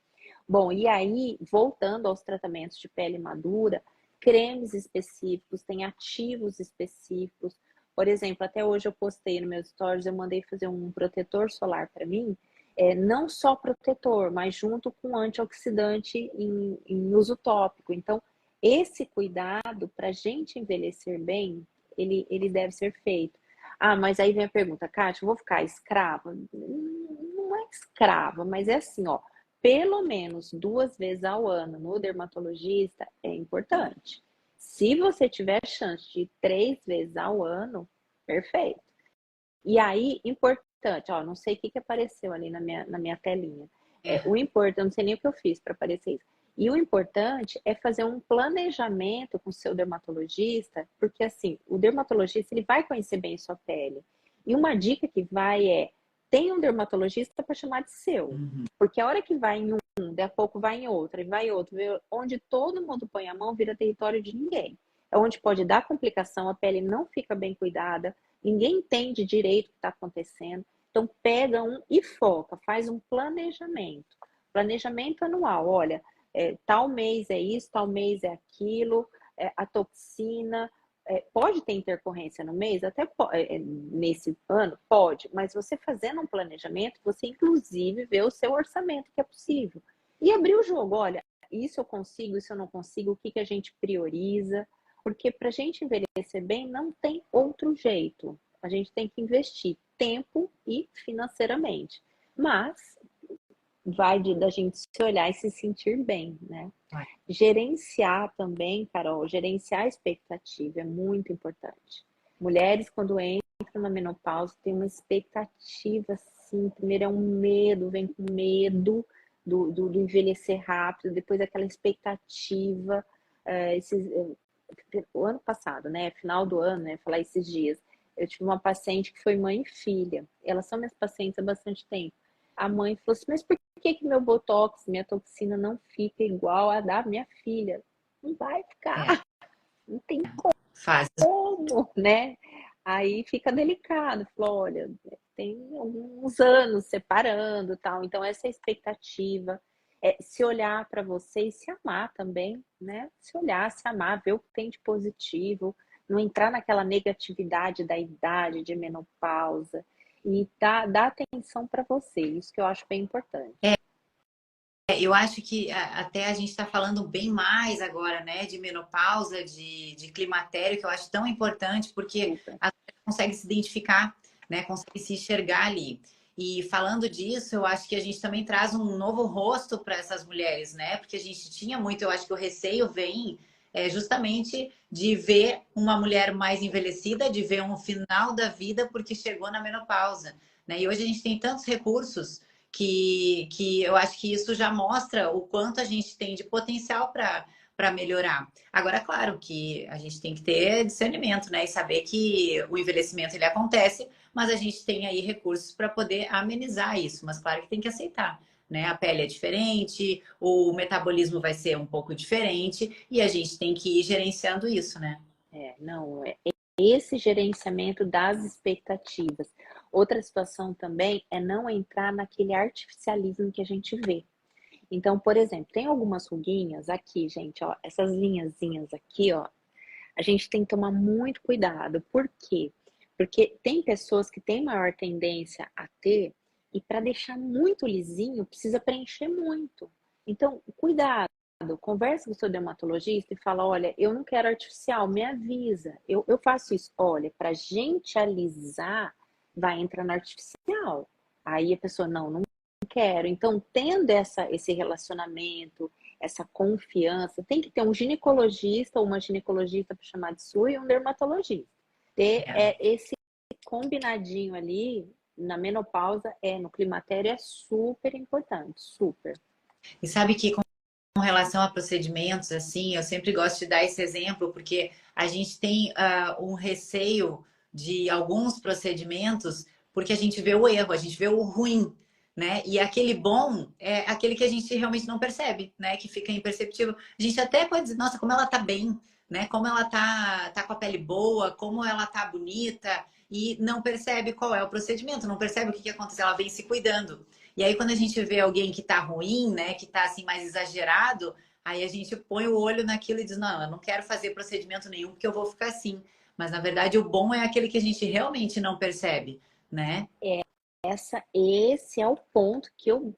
Bom, e aí, voltando aos tratamentos de pele madura, cremes específicos, tem ativos específicos. Por exemplo, até hoje eu postei no meus stories, eu mandei fazer um protetor solar para mim, não só protetor, mas junto com antioxidante em uso tópico. Então, esse cuidado para a gente envelhecer bem, ele deve ser feito. Mas aí vem a pergunta, Kátia, eu vou ficar escrava? Não é escrava, mas é assim, ó, pelo menos 2 vezes ao ano no dermatologista é importante. Se você tiver chance de ir 3 vezes ao ano, perfeito. E aí, importante, ó, não sei o que apareceu ali na minha telinha. O importante, eu não sei nem o que eu fiz para aparecer isso. E o importante é fazer um planejamento com o seu dermatologista, porque assim, o dermatologista ele vai conhecer bem sua pele. E uma dica que vai tem um dermatologista para chamar de seu. Porque a hora que vai em daqui a pouco vai em outra, e vai em outro, onde todo mundo põe a mão, vira território de ninguém. É onde pode dar complicação, a pele não fica bem cuidada, ninguém entende direito o que está acontecendo. Então, pega e foca, faz um planejamento. Planejamento anual, olha, tal mês é isso, tal mês é aquilo, a toxina. Pode ter intercorrência no mês? Até nesse ano? Pode, mas você fazendo um planejamento, você inclusive vê o seu orçamento que é possível. E abrir o jogo, olha, isso eu consigo, isso eu não consigo, o que a gente prioriza, porque para a gente envelhecer bem não tem outro jeito. A gente tem que investir tempo e financeiramente. Mas vai da gente se olhar e se sentir bem, né? Gerenciar também, Carol, gerenciar a expectativa é muito importante. Mulheres, quando entram na menopausa, têm uma expectativa, assim, primeiro é um medo, vem com medo do envelhecer rápido, depois aquela expectativa, o ano passado, né, final do ano, né, falar esses dias, eu tive uma paciente que foi mãe e filha, elas são minhas pacientes há bastante tempo. A mãe falou assim, mas por que meu botox, minha toxina não fica igual a da minha filha? Não vai ficar, não tem Faz. como, né? Aí fica delicado, falou, olha, tem alguns anos separando, tal, então essa expectativa se olhar para você e se amar também, né? Se olhar, se amar, ver o que tem de positivo, não entrar naquela negatividade da idade, de menopausa, e dar atenção para você, isso que eu acho bem importante. eu acho que até a gente está falando bem mais agora, né, de menopausa, de climatério, que eu acho tão importante, porque Super. a gente consegue se identificar, né, consegue se enxergar ali. E falando disso, eu acho que a gente também traz um novo rosto para essas mulheres, né? Porque a gente tinha muito, eu acho que o receio vem justamente de ver uma mulher mais envelhecida, de ver um final da vida porque chegou na menopausa, né? E hoje a gente tem tantos recursos que eu acho que isso já mostra o quanto a gente tem de potencial para melhorar. Agora, claro que a gente tem que ter discernimento, né? E saber que o envelhecimento ele acontece, mas a gente tem aí recursos para poder amenizar isso. Mas claro que tem que aceitar, né? A pele é diferente, o metabolismo vai ser um pouco diferente e a gente tem que ir gerenciando isso, né? Não, esse gerenciamento das expectativas. Outra situação também é não entrar naquele artificialismo que a gente vê. Então, por exemplo, tem algumas ruguinhas aqui, gente, ó, essas linhazinhas aqui, ó, a gente tem que tomar muito cuidado. Por quê? Porque tem pessoas que têm maior tendência a ter, e para deixar muito lisinho, precisa preencher muito. Então, cuidado. Conversa com o seu dermatologista e fala: olha, eu não quero artificial, me avisa. Eu faço isso. Olha, para gente alisar, vai entrar no artificial. Aí a pessoa, não quero. Então, tendo esse relacionamento, essa confiança, tem que ter um ginecologista ou uma ginecologista para chamar de sua e um dermatologista. Ter É. esse combinadinho ali na menopausa, no climatério, é super importante, super. E sabe que com relação a procedimentos, assim, eu sempre gosto de dar esse exemplo, porque a gente tem um receio de alguns procedimentos, porque a gente vê o erro, a gente vê o ruim, né? E aquele bom é aquele que a gente realmente não percebe, né? Que fica imperceptível. A gente até pode dizer, nossa, como ela tá bem, né? Como ela tá com a pele boa, como ela tá bonita, e não percebe qual é o procedimento, não percebe o que aconteceu, ela vem se cuidando. E aí, quando a gente vê alguém que tá ruim, né, que tá assim mais exagerado, aí a gente põe o olho naquilo e diz: não, eu não quero fazer procedimento nenhum porque eu vou ficar assim. Mas na verdade, o bom é aquele que a gente realmente não percebe, né? Esse é o ponto que eu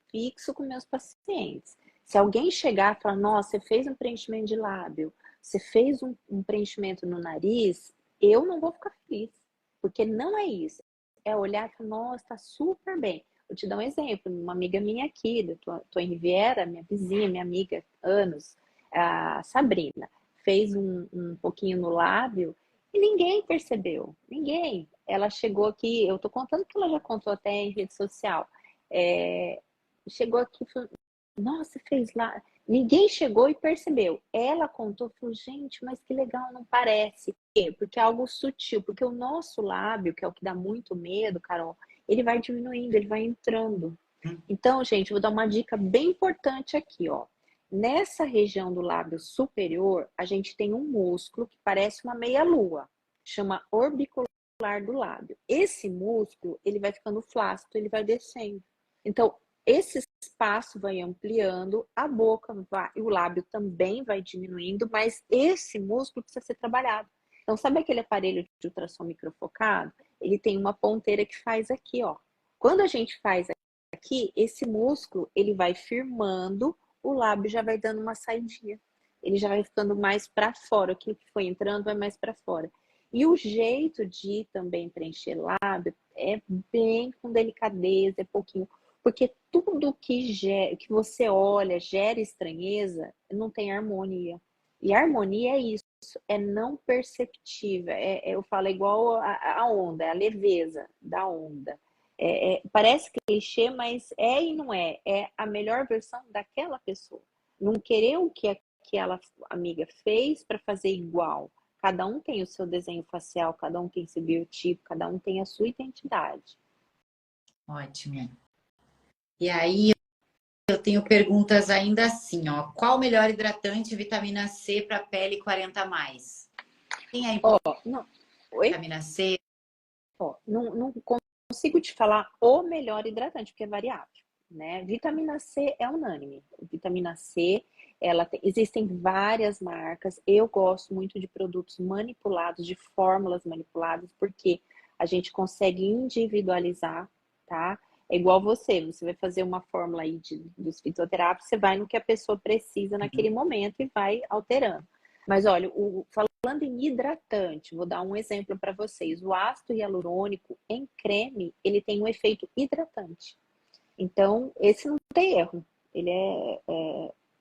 fixo com meus pacientes. Se alguém chegar e falar: nossa, você fez um preenchimento de lábio, você fez um preenchimento no nariz, eu não vou ficar feliz. Porque não é isso. É olhar e falar: nossa, tá super bem. Vou te dar um exemplo. Uma amiga minha aqui, tô em Riviera, minha vizinha, minha amiga, anos, a Sabrina, fez um pouquinho no lábio e ninguém percebeu. Ninguém. Ela chegou aqui, eu tô contando que ela já contou até em rede social. É, chegou aqui e falou: nossa, fez lá. Ninguém chegou e percebeu. Ela contou, falou: gente, mas que legal, não parece. Por quê? Porque é algo sutil. Porque o nosso lábio, que é o que dá muito medo, Carol, ele vai diminuindo, ele vai entrando. Então, gente, vou dar uma dica bem importante aqui, ó. Nessa região do lábio superior, a gente tem um músculo que parece uma meia-lua, chama orbicular do lábio. Esse músculo, ele vai ficando flácido, ele vai descendo. Então, esse espaço vai ampliando, a boca vai, e o lábio também vai diminuindo, mas esse músculo precisa ser trabalhado. Então, sabe aquele aparelho de ultrassom microfocado? Ele tem uma ponteira que faz aqui, ó. Quando a gente faz aqui, esse músculo, ele vai firmando, o lábio já vai dando uma saidinha. Ele já vai ficando mais para fora, aquilo que foi entrando vai mais para fora. E o jeito de também preencher lábio é bem com delicadeza, é pouquinho. Porque tudo que você olha gera estranheza, não tem harmonia. E harmonia é isso, é não perceptível. Eu falo igual a onda, é a leveza da onda. Parece clichê, mas é e não é. É a melhor versão daquela pessoa. Não querer o que aquela amiga fez para fazer igual. Cada um tem o seu desenho facial, cada um tem seu biotipo, cada um tem a sua identidade. Ótimo. E aí eu tenho perguntas ainda assim, ó. Qual o melhor hidratante vitamina C para pele 40 a mais? Tem a Ó, não, oi? vitamina C? Ó, não consigo te falar o melhor hidratante, porque é variável, né? Vitamina C é unânime. Vitamina C, existem várias marcas. Eu gosto muito de produtos manipulados, de fórmulas manipuladas, porque a gente consegue individualizar, tá? É igual você vai fazer uma fórmula aí dos fitoterápicos, você vai no que a pessoa precisa naquele momento e vai alterando. Mas olha, falando em hidratante, vou dar um exemplo para vocês. O ácido hialurônico em creme, ele tem um efeito hidratante. Então, esse não tem erro. Ele é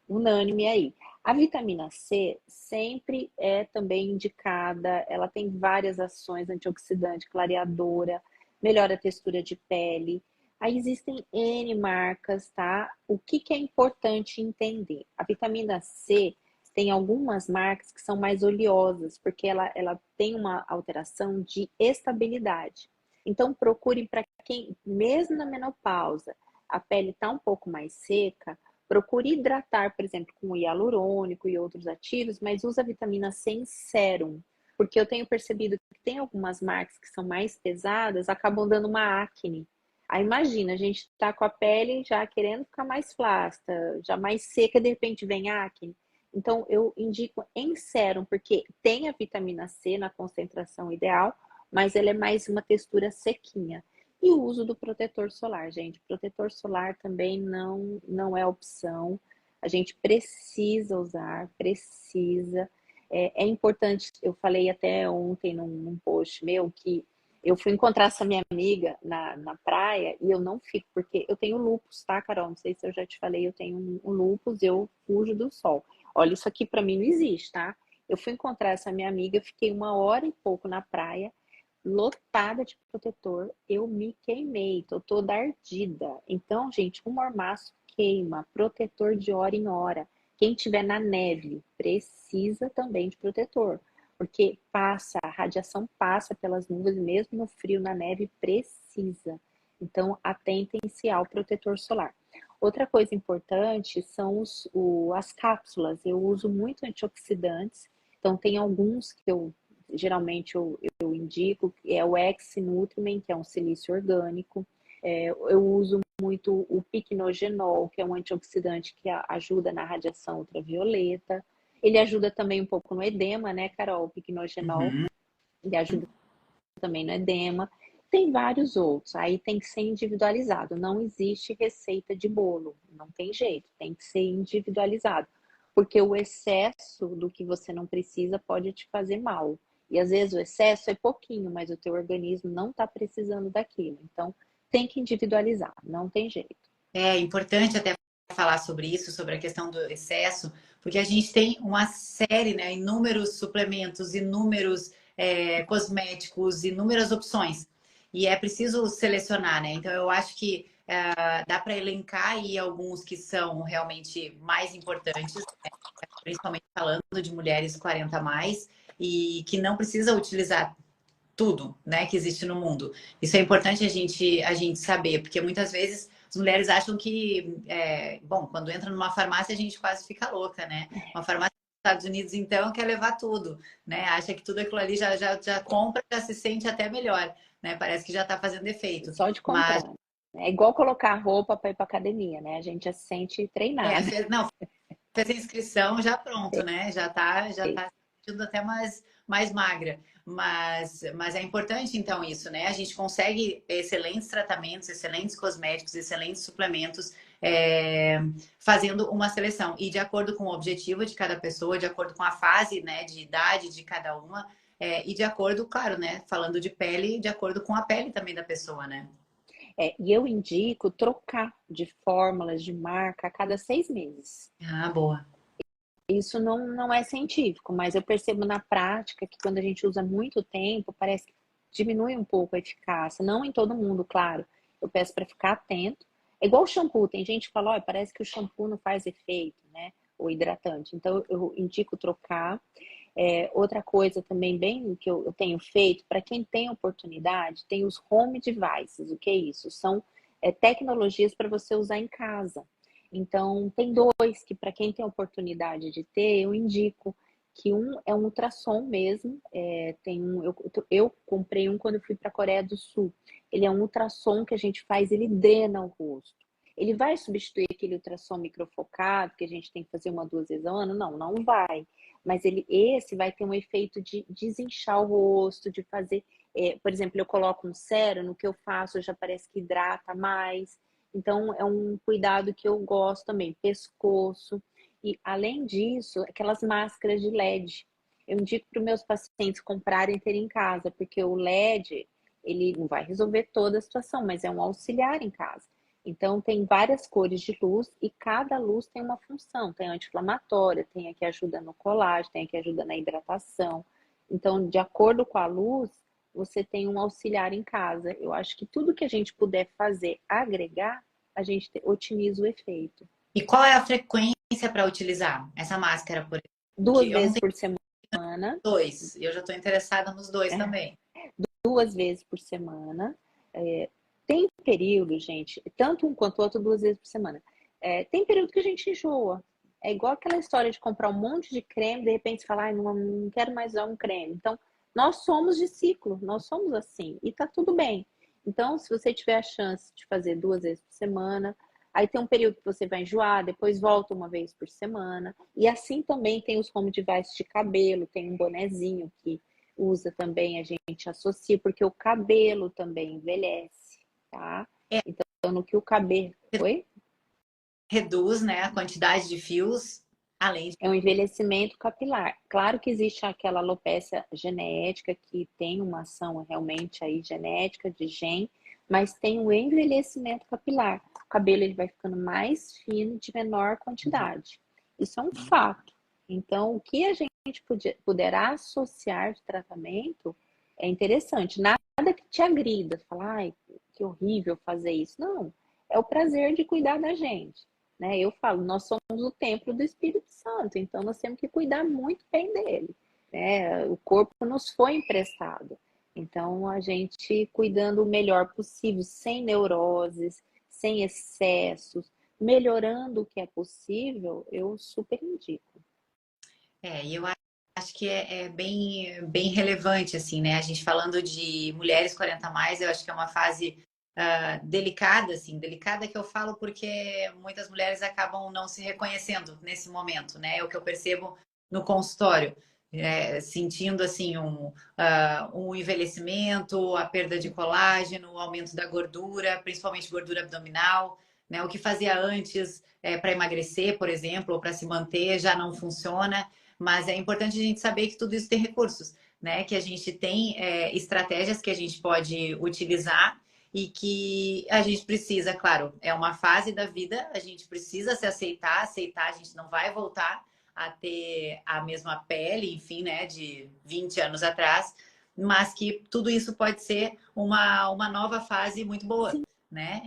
unânime aí. A vitamina C sempre é também indicada, ela tem várias ações antioxidante, clareadora, melhora a textura de pele. Aí existem N marcas, tá? O que é importante entender? A vitamina C tem algumas marcas que são mais oleosas, porque ela tem uma alteração de estabilidade. Então, procure para quem, mesmo na menopausa, a pele está um pouco mais seca, procure hidratar, por exemplo, com hialurônico e outros ativos, mas usa vitamina C em sérum. Porque eu tenho percebido que tem algumas marcas que são mais pesadas, acabam dando uma acne. Aí imagina, a gente tá com a pele já querendo ficar mais flácida, já mais seca, de repente vem acne. Então eu indico em sérum, porque tem a vitamina C na concentração ideal, mas ela é mais uma textura sequinha. E o uso do protetor solar, gente. Protetor solar também não é opção. A gente precisa usar, precisa. É importante, eu falei até ontem num post meu que eu fui encontrar essa minha amiga na praia e eu não fico, porque eu tenho lúpus, tá, Carol? Não sei se eu já te falei, eu tenho um lúpus, eu fujo do sol. Olha, isso aqui pra mim não existe, tá? Eu fui encontrar essa minha amiga, fiquei 1 hora e pouco na praia, lotada de protetor, eu me queimei, tô toda ardida. Então, gente, um mormaço queima, protetor de hora em hora. Quem tiver na neve precisa também de protetor, porque passa, a radiação passa pelas nuvens, mesmo no frio, na neve, precisa. Então, atentem-se ao protetor solar. Outra coisa importante são as cápsulas. Eu uso muito antioxidantes, então tem alguns que geralmente eu indico, que é o X-Nutriment, que é um silício orgânico. Eu uso muito o Pycnogenol, que é um antioxidante que ajuda na radiação ultravioleta. Ele ajuda também um pouco no edema, né, Carol? O Pycnogenol, ele ajuda também no edema. Tem vários outros, aí tem que ser individualizado. Não existe receita de bolo, não tem jeito, tem que ser individualizado. Porque o excesso do que você não precisa pode te fazer mal. E às vezes o excesso é pouquinho, mas o teu organismo não está precisando daquilo. Então, tem que individualizar, não tem jeito. É importante até falar sobre isso, sobre a questão do excesso, porque a gente tem uma série, né, inúmeros suplementos, inúmeros cosméticos, inúmeras opções. E é preciso selecionar, né? Então eu acho que dá para elencar aí alguns que são realmente mais importantes, né? Principalmente falando de mulheres 40 a mais, e que não precisa utilizar tudo, né, que existe no mundo. Isso é importante a gente saber, porque muitas vezes as mulheres acham que, bom, quando entra numa farmácia a gente quase fica louca, né? Uma farmácia nos Estados Unidos, então, quer levar tudo, né? Acha que tudo aquilo ali já compra, já se sente até melhor, né? Parece que já está fazendo efeito. Só de Mas, comprar. É igual colocar roupa para ir para academia, né? A gente já se sente treinada. não, fez a inscrição, já pronto, né? Já tá sentindo até mais magra. Mas é importante, então, isso, né? A gente consegue excelentes tratamentos, excelentes cosméticos, excelentes suplementos, fazendo uma seleção. E de acordo com o objetivo de cada pessoa, de acordo com a fase, né, de idade de cada uma, e de acordo, claro, né? Falando de pele, de acordo com a pele também da pessoa, né? E eu indico trocar de fórmulas, de marca a cada 6 meses. Ah, boa. Isso não é científico, mas eu percebo na prática que quando a gente usa muito tempo, parece que diminui um pouco a eficácia. Não em todo mundo, claro. Eu peço para ficar atento. É igual o shampoo. Tem gente que fala, olha, parece que o shampoo não faz efeito, né? O hidratante. Então, eu indico trocar. Outra coisa também bem que eu tenho feito, para quem tem oportunidade, tem os home devices. O que é isso? São tecnologias para você usar em casa. Então, tem dois que, para quem tem oportunidade de ter, eu indico que um é um ultrassom mesmo. Eu comprei um quando eu fui para a Coreia do Sul. Ele é um ultrassom que a gente faz, ele drena o rosto. Ele vai substituir aquele ultrassom microfocado que a gente tem que fazer 1, 2 vezes ao ano? Não vai. Mas esse vai ter um efeito de desinchar o rosto, de fazer Por exemplo, eu coloco um sérum, no que eu faço já parece que hidrata mais. Então, é um cuidado que eu gosto também. Pescoço. E, além disso, aquelas máscaras de LED. Eu indico para os meus pacientes comprarem e terem em casa, porque o LED, ele não vai resolver toda a situação, mas é um auxiliar em casa. Então, tem várias cores de luz e cada luz tem uma função. Tem anti-inflamatória, tem a que ajuda no colágeno, tem a que ajuda na hidratação. Então, de acordo com a luz, você tem um auxiliar em casa. Eu acho que tudo que a gente puder fazer, agregar, a gente otimiza o efeito. E qual é a frequência para utilizar essa máscara, por exemplo? Duas Eu não vezes tenho por semana. dois, eu já estou interessada nos dois também. Duas vezes por semana. Tem período, gente, tanto um quanto o outro, duas vezes por semana. Tem período que a gente enjoa. É igual aquela história de comprar um monte de creme, de repente você fala, ai, não quero mais usar um creme. Então, nós somos de ciclo, nós somos assim, e tá tudo bem. Então, se você tiver a chance de fazer duas vezes por semana, aí tem um período que você vai enjoar, depois volta uma vez por semana. E assim também tem os home device de cabelo, tem um bonezinho que usa também, a gente associa, porque o cabelo também envelhece, tá? É, Então, no que o cabelo... Oi? reduz, né, a quantidade de fios, além de... É um envelhecimento capilar. Claro que existe aquela alopecia genética que tem uma ação realmente aí genética de gene, mas tem o envelhecimento capilar. O cabelo ele vai ficando mais fino de menor quantidade. Isso é um fato. Então, o que a gente puderá associar de tratamento é interessante. Nada que te agrida, falar, ai, que horrível fazer isso. Não, é o prazer de cuidar da gente. Né? Eu falo, nós somos o templo do Espírito Santo, então nós temos que cuidar muito bem dele. Né? O corpo nos foi emprestado. Então, a gente cuidando o melhor possível, sem neuroses, sem excessos, melhorando o que é possível, eu super indico. E eu acho que é bem relevante, assim, né? A gente falando de mulheres 40 a mais, eu acho que é uma fase delicada, assim, delicada que eu falo porque muitas mulheres acabam não se reconhecendo nesse momento, né? É o que eu percebo no consultório, sentindo, assim, um envelhecimento, a perda de colágeno, o aumento da gordura, principalmente gordura abdominal, né? O que fazia antes para emagrecer, por exemplo, ou para se manter, já não funciona. Mas é importante a gente saber que tudo isso tem recursos, né? Que a gente tem estratégias que a gente pode utilizar e que a gente precisa, claro, é uma fase da vida, a gente precisa se aceitar, a gente não vai voltar a ter a mesma pele, enfim, né, de 20 anos atrás, mas que tudo isso pode ser uma nova fase muito boa, Sim. né?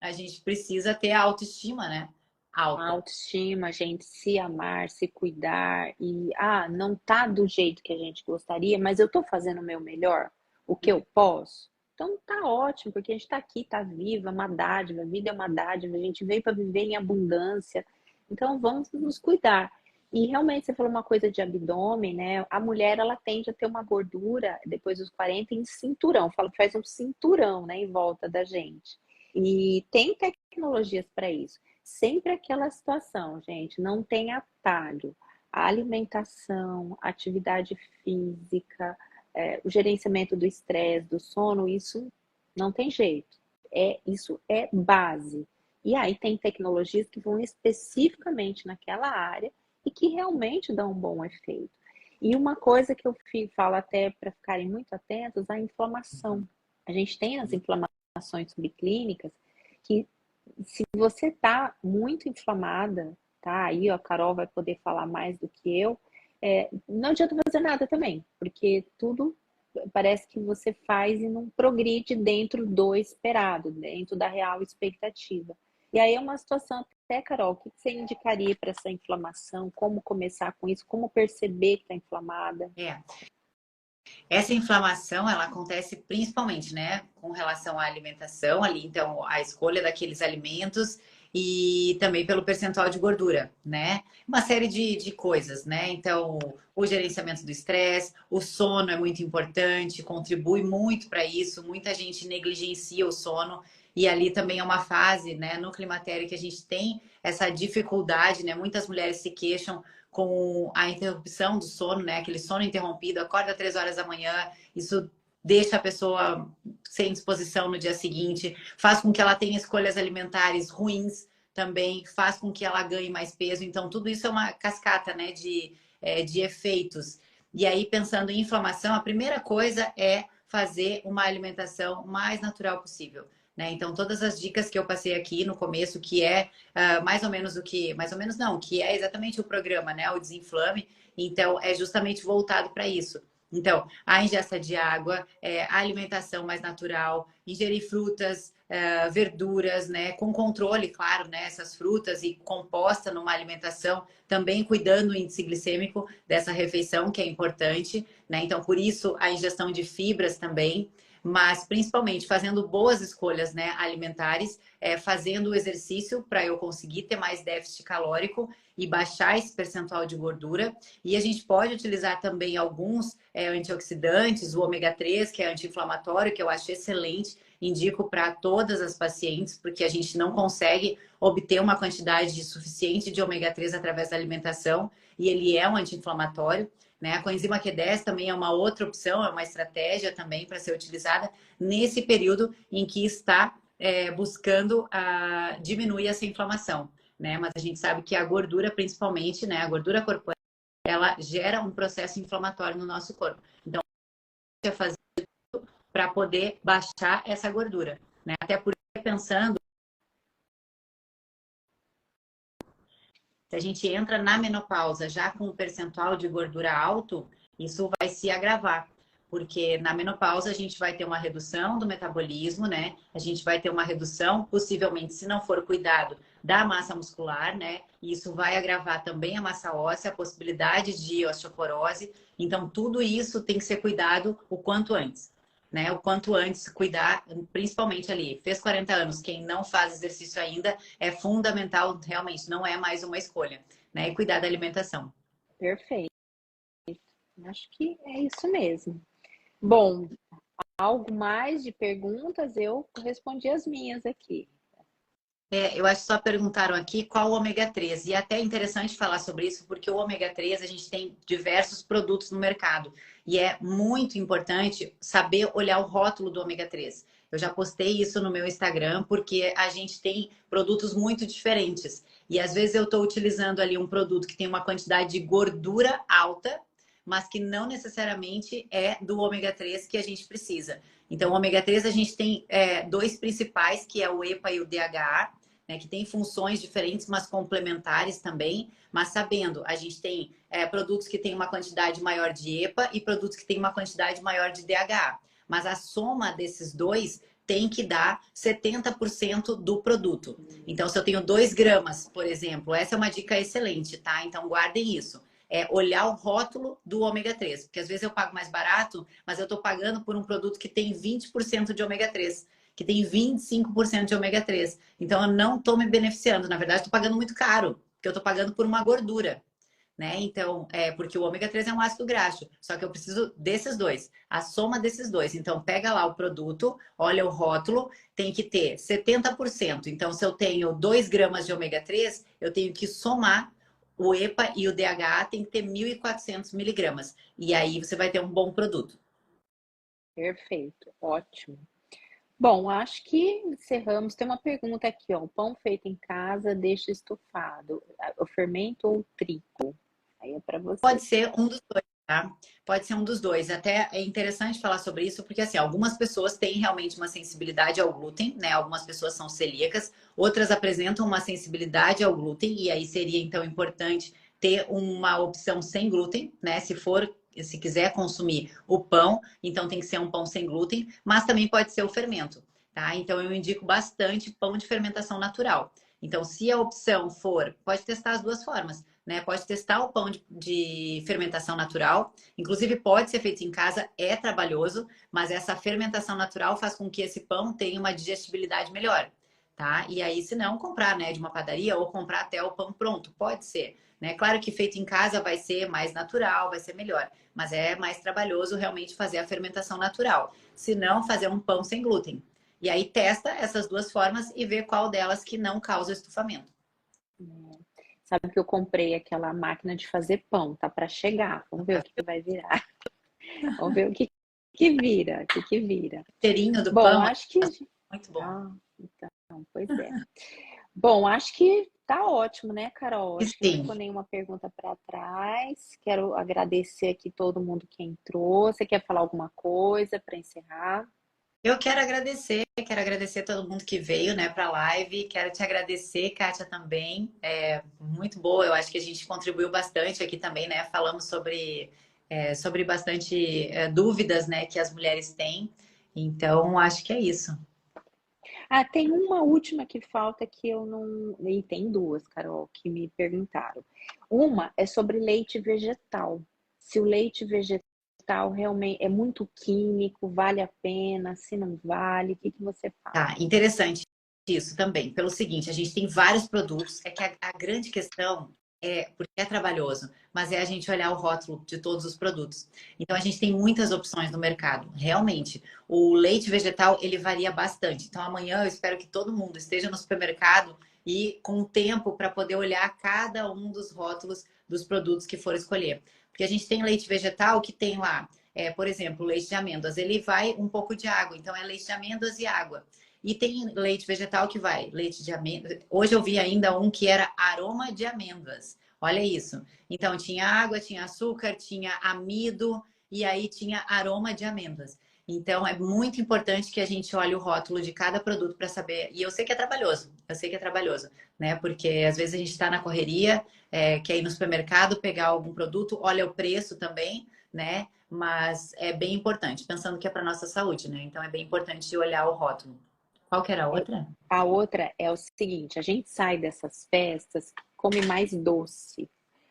A gente precisa ter a autoestima, né? A Alta. autoestima, a gente se amar, se cuidar e não tá do jeito que a gente gostaria, mas eu tô fazendo o meu melhor, o que eu posso. Então tá ótimo, porque a gente tá aqui, tá viva, é uma dádiva, a vida é uma dádiva, a gente veio para viver em abundância. Então vamos nos cuidar. E realmente você falou uma coisa de abdômen, né? A mulher ela tende a ter uma gordura depois dos 40 em cinturão, falo que faz um cinturão, né, em volta da gente. E tem tecnologias para isso. Sempre aquela situação, gente, não tem atalho. A alimentação, a atividade física, o gerenciamento do estresse, do sono, isso não tem jeito. Isso é base. E aí tem tecnologias que vão especificamente naquela área e que realmente dão um bom efeito. E uma coisa que eu falo até para ficarem muito atentos, a inflamação. A gente tem as inflamações subclínicas que se você tá muito inflamada, tá? Aí a Carol vai poder falar mais do que eu. Não adianta fazer nada também, porque tudo parece que você faz e não progride dentro do esperado, dentro da real expectativa. E aí é uma situação até, Carol, o que você indicaria para essa inflamação? Como começar com isso? Como perceber que está inflamada? Essa inflamação, ela acontece principalmente, né, com relação à alimentação ali, então a escolha daqueles alimentos e também pelo percentual de gordura, né? Uma série de coisas, né? Então, o gerenciamento do estresse, o sono é muito importante, contribui muito para isso. Muita gente negligencia o sono e ali também é uma fase, né, no climatério que a gente tem essa dificuldade, né? Muitas mulheres se queixam com a interrupção do sono, né? Aquele sono interrompido, acorda 3 horas da manhã, isso deixa a pessoa sem disposição no dia seguinte, faz com que ela tenha escolhas alimentares ruins também, faz com que ela ganhe mais peso. Então, tudo isso é uma cascata, né, de efeitos. E aí, pensando em inflamação, a primeira coisa é fazer uma alimentação mais natural possível, né? Então, todas as dicas que eu passei aqui no começo, que é mais ou menos o que... Mais ou menos não, que é exatamente o programa, né? O Desinflame. Então, é justamente voltado para isso. Então, a ingesta de água, a alimentação mais natural, ingerir frutas, verduras, né? Com controle, claro, né? Essas frutas e composta numa alimentação, também cuidando do índice glicêmico dessa refeição, que é importante, né? Então, por isso, a ingestão de fibras também, mas principalmente fazendo boas escolhas, né, alimentares, fazendo o exercício para eu conseguir ter mais déficit calórico e baixar esse percentual de gordura. E a gente pode utilizar também alguns antioxidantes, o ômega 3, que é anti-inflamatório, que eu acho excelente, indico para todas as pacientes, porque a gente não consegue obter uma quantidade suficiente de ômega 3 através da alimentação, e ele é um anti-inflamatório. Né? A coenzima Q10 também é uma outra opção, é uma estratégia também para ser utilizada nesse período em que está buscando diminuir essa inflamação. Né? Mas a gente sabe que a gordura, principalmente, né, a gordura corporal, ela gera um processo inflamatório no nosso corpo. Então, é fazer para poder baixar essa gordura. Né? Até porque, pensando, se a gente entra na menopausa já com um percentual de gordura alto, isso vai se agravar. Porque na menopausa a gente vai ter uma redução do metabolismo, né? A gente vai ter uma redução, possivelmente, se não for cuidado, da massa muscular, né? E isso vai agravar também a massa óssea, a possibilidade de osteoporose. Então, tudo isso tem que ser cuidado o quanto antes. Né? O quanto antes cuidar, principalmente ali, fez 40 anos, quem não faz exercício ainda, é fundamental, realmente, não é mais uma escolha, né? E cuidar da alimentação. Perfeito. Acho que é isso mesmo. Bom, algo mais de perguntas? Eu respondi as minhas aqui. Eu acho que só perguntaram aqui qual o ômega 3. E até é interessante falar sobre isso, porque o ômega 3 a gente tem diversos produtos no mercado. E é muito importante saber olhar o rótulo do ômega 3. Eu já postei isso no meu Instagram, porque a gente tem produtos muito diferentes. E às vezes eu estou utilizando ali um produto que tem uma quantidade de gordura alta, mas que não necessariamente é do ômega 3 que a gente precisa. Então, o ômega 3 a gente tem dois principais, que é o EPA e o DHA, né, que tem funções diferentes, mas complementares também. Mas sabendo, a gente tem produtos que têm uma quantidade maior de EPA e produtos que têm uma quantidade maior de DHA. Mas a soma desses dois tem que dar 70% do produto. Então, se eu tenho 2 gramas, por exemplo, essa é uma dica excelente, tá? Então, guardem isso. Olhar o rótulo do ômega 3, porque às vezes eu pago mais barato, mas eu estou pagando por um produto que tem 20% de ômega 3, que tem 25% de ômega 3. Então eu não estou me beneficiando, na verdade estou pagando muito caro, porque eu estou pagando por uma gordura. Né? Então, porque o ômega 3 é um ácido graxo, só que eu preciso desses dois, a soma desses dois. Então, pega lá o produto, olha o rótulo, tem que ter 70%. Então, se eu tenho 2 gramas de ômega 3, eu tenho que somar o EPA e o DHA, tem que ter 1.400 miligramas. E aí você vai ter um bom produto. Perfeito, ótimo. Bom, acho que encerramos. Tem uma pergunta aqui, ó. O pão feito em casa deixa estufado. O fermento ou o trigo? Aí é para você. Pode ser um dos dois, tá? Pode ser um dos dois. Até é interessante falar sobre isso, porque assim, algumas pessoas têm realmente uma sensibilidade ao glúten, né? Algumas pessoas são celíacas, outras apresentam uma sensibilidade ao glúten, e aí seria então importante ter uma opção sem glúten, né? Se quiser consumir o pão, então tem que ser um pão sem glúten, mas também pode ser o fermento, tá? Então eu indico bastante pão de fermentação natural. Então, se a opção for, pode testar as duas formas, né? Pode testar o pão de fermentação natural. Inclusive, pode ser feito em casa, é trabalhoso, mas essa fermentação natural faz com que esse pão tenha uma digestibilidade melhor, tá? E aí, se não, comprar, né, de uma padaria ou comprar até o pão pronto, pode ser. Né? Claro que feito em casa vai ser mais natural, vai ser melhor, mas é mais trabalhoso realmente fazer a fermentação natural. Se não, fazer um pão sem glúten. E aí testa essas duas formas e vê qual delas que não causa estufamento. Sabe que eu comprei aquela máquina de fazer pão, tá para chegar. Vamos ver o que vai virar. Vamos ver o que que vira, que vira. Cheirinho do Bom, pão, acho que... muito bom. Ah, então, pois é. Bom, acho que tá ótimo, né, Carol? E Acho que não sim, ficou nenhuma pergunta para trás. Quero agradecer aqui todo mundo que entrou. Você quer falar alguma coisa para encerrar? eu quero agradecer todo mundo que veio, né, para a live. Quero te agradecer, Kátia, também. É muito boa, eu acho que a gente contribuiu bastante aqui também, né? Falamos sobre bastante dúvidas, né, que as mulheres têm. Então, acho que é isso. Ah, tem uma última que falta que eu não. E tem duas, Carol, que me perguntaram. Uma é sobre leite vegetal. Se o leite vegetal realmente é muito químico, vale a pena, se não vale, o que que você fala? Tá, interessante isso também. Pelo seguinte, a gente tem vários produtos, é que a grande questão é, porque é trabalhoso, mas é a gente olhar o rótulo de todos os produtos. Então a gente tem muitas opções no mercado. Realmente, o leite vegetal, ele varia bastante. Então amanhã eu espero que todo mundo esteja no supermercado e com tempo para poder olhar cada um dos rótulos dos produtos que for escolher. Porque a gente tem leite vegetal que tem lá, por exemplo, leite de amêndoas, ele vai um pouco de água, então é leite de amêndoas e água. E tem leite vegetal que vai, leite de amêndoas. Hoje eu vi ainda um que era aroma de amêndoas. Olha isso. Então tinha água, tinha açúcar, tinha amido e aí tinha aroma de amêndoas. Então é muito importante que a gente olhe o rótulo de cada produto para saber. E eu sei que é trabalhoso, eu sei que é trabalhoso, né? Porque às vezes a gente está na correria, quer ir no supermercado pegar algum produto, olha o preço também, né? Mas é bem importante, pensando que é para nossa saúde, né? Então é bem importante olhar o rótulo. Qual que era a É, outra? a outra é o seguinte: a gente sai dessas festas, come mais doce.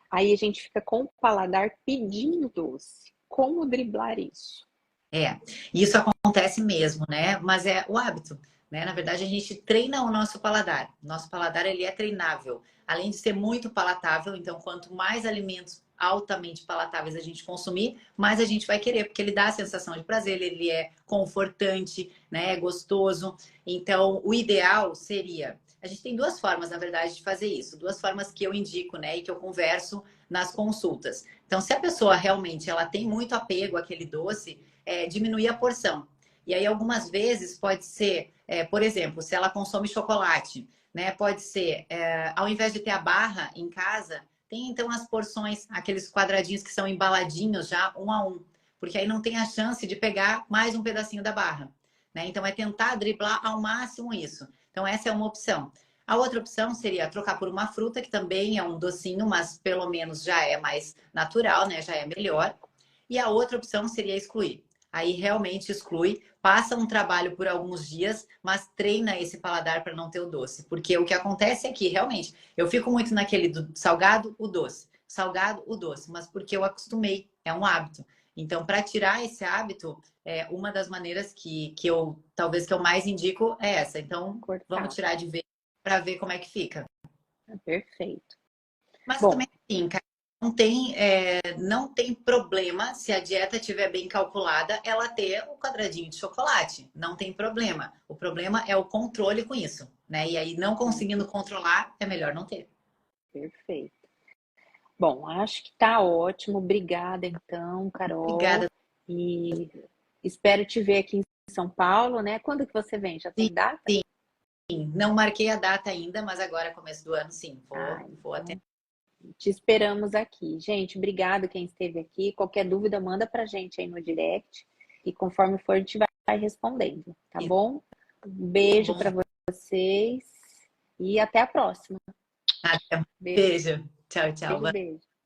Aí a gente fica com o paladar pedindo doce. Como driblar isso? É, isso acontece mesmo, né? Mas é o hábito, né? Na verdade, a gente treina o nosso paladar. Nosso paladar, ele é treinável. Além de ser muito palatável, então, quanto mais alimentos altamente palatáveis a gente consumir, mais a gente vai querer, porque ele dá a sensação de prazer, ele é confortante, né? É gostoso. Então, o ideal seria... A gente tem duas formas, na verdade, de fazer isso. Duas formas que eu indico, né? E que eu converso nas consultas. Então, se a pessoa realmente ela tem muito apego àquele doce, diminuir a porção. E aí, algumas vezes, pode ser, por exemplo, se ela consome chocolate, né? Pode ser, ao invés de ter a barra em casa, tem então as porções, aqueles quadradinhos que são embaladinhos já, um a um. Porque aí não tem a chance de pegar mais um pedacinho da barra. Né? Então, é tentar driblar ao máximo isso. Então, essa é uma opção. A outra opção seria trocar por uma fruta, que também é um docinho, mas pelo menos já é mais natural, né? Já é melhor. E a outra opção seria excluir. Aí realmente exclui, passa um trabalho por alguns dias, mas treina esse paladar para não ter o doce. Porque o que acontece é que realmente eu fico muito naquele do salgado, o doce, salgado, o doce, mas porque eu acostumei, é um hábito. Então, para tirar esse hábito, uma das maneiras que eu talvez que eu mais indico é essa. Então, vamos Cortar. tirar de vez para ver como é que fica. Perfeito. Mas Bom, também sim, cara, não tem problema se a dieta estiver bem calculada, ela ter o quadradinho de chocolate. Não tem problema. O problema é o controle com isso, né? E aí, não conseguindo controlar, é melhor não ter. perfeito. Bom, acho que tá ótimo. Obrigada, então, Obrigada. Carol. E espero te ver aqui em São Paulo, né? Quando que você vem? Já Sim, tem data? sim. Não marquei a data ainda, mas agora, começo do ano, sim. Ah, Vou atender. então te esperamos aqui. Gente, obrigado quem esteve aqui. Qualquer dúvida, manda pra gente aí no direct. E conforme for, a gente vai respondendo, tá bom? Um Tá beijo bom. para vocês e até a próxima. Até. Beijo, Beijo. Tchau, tchau. beijo, beijo.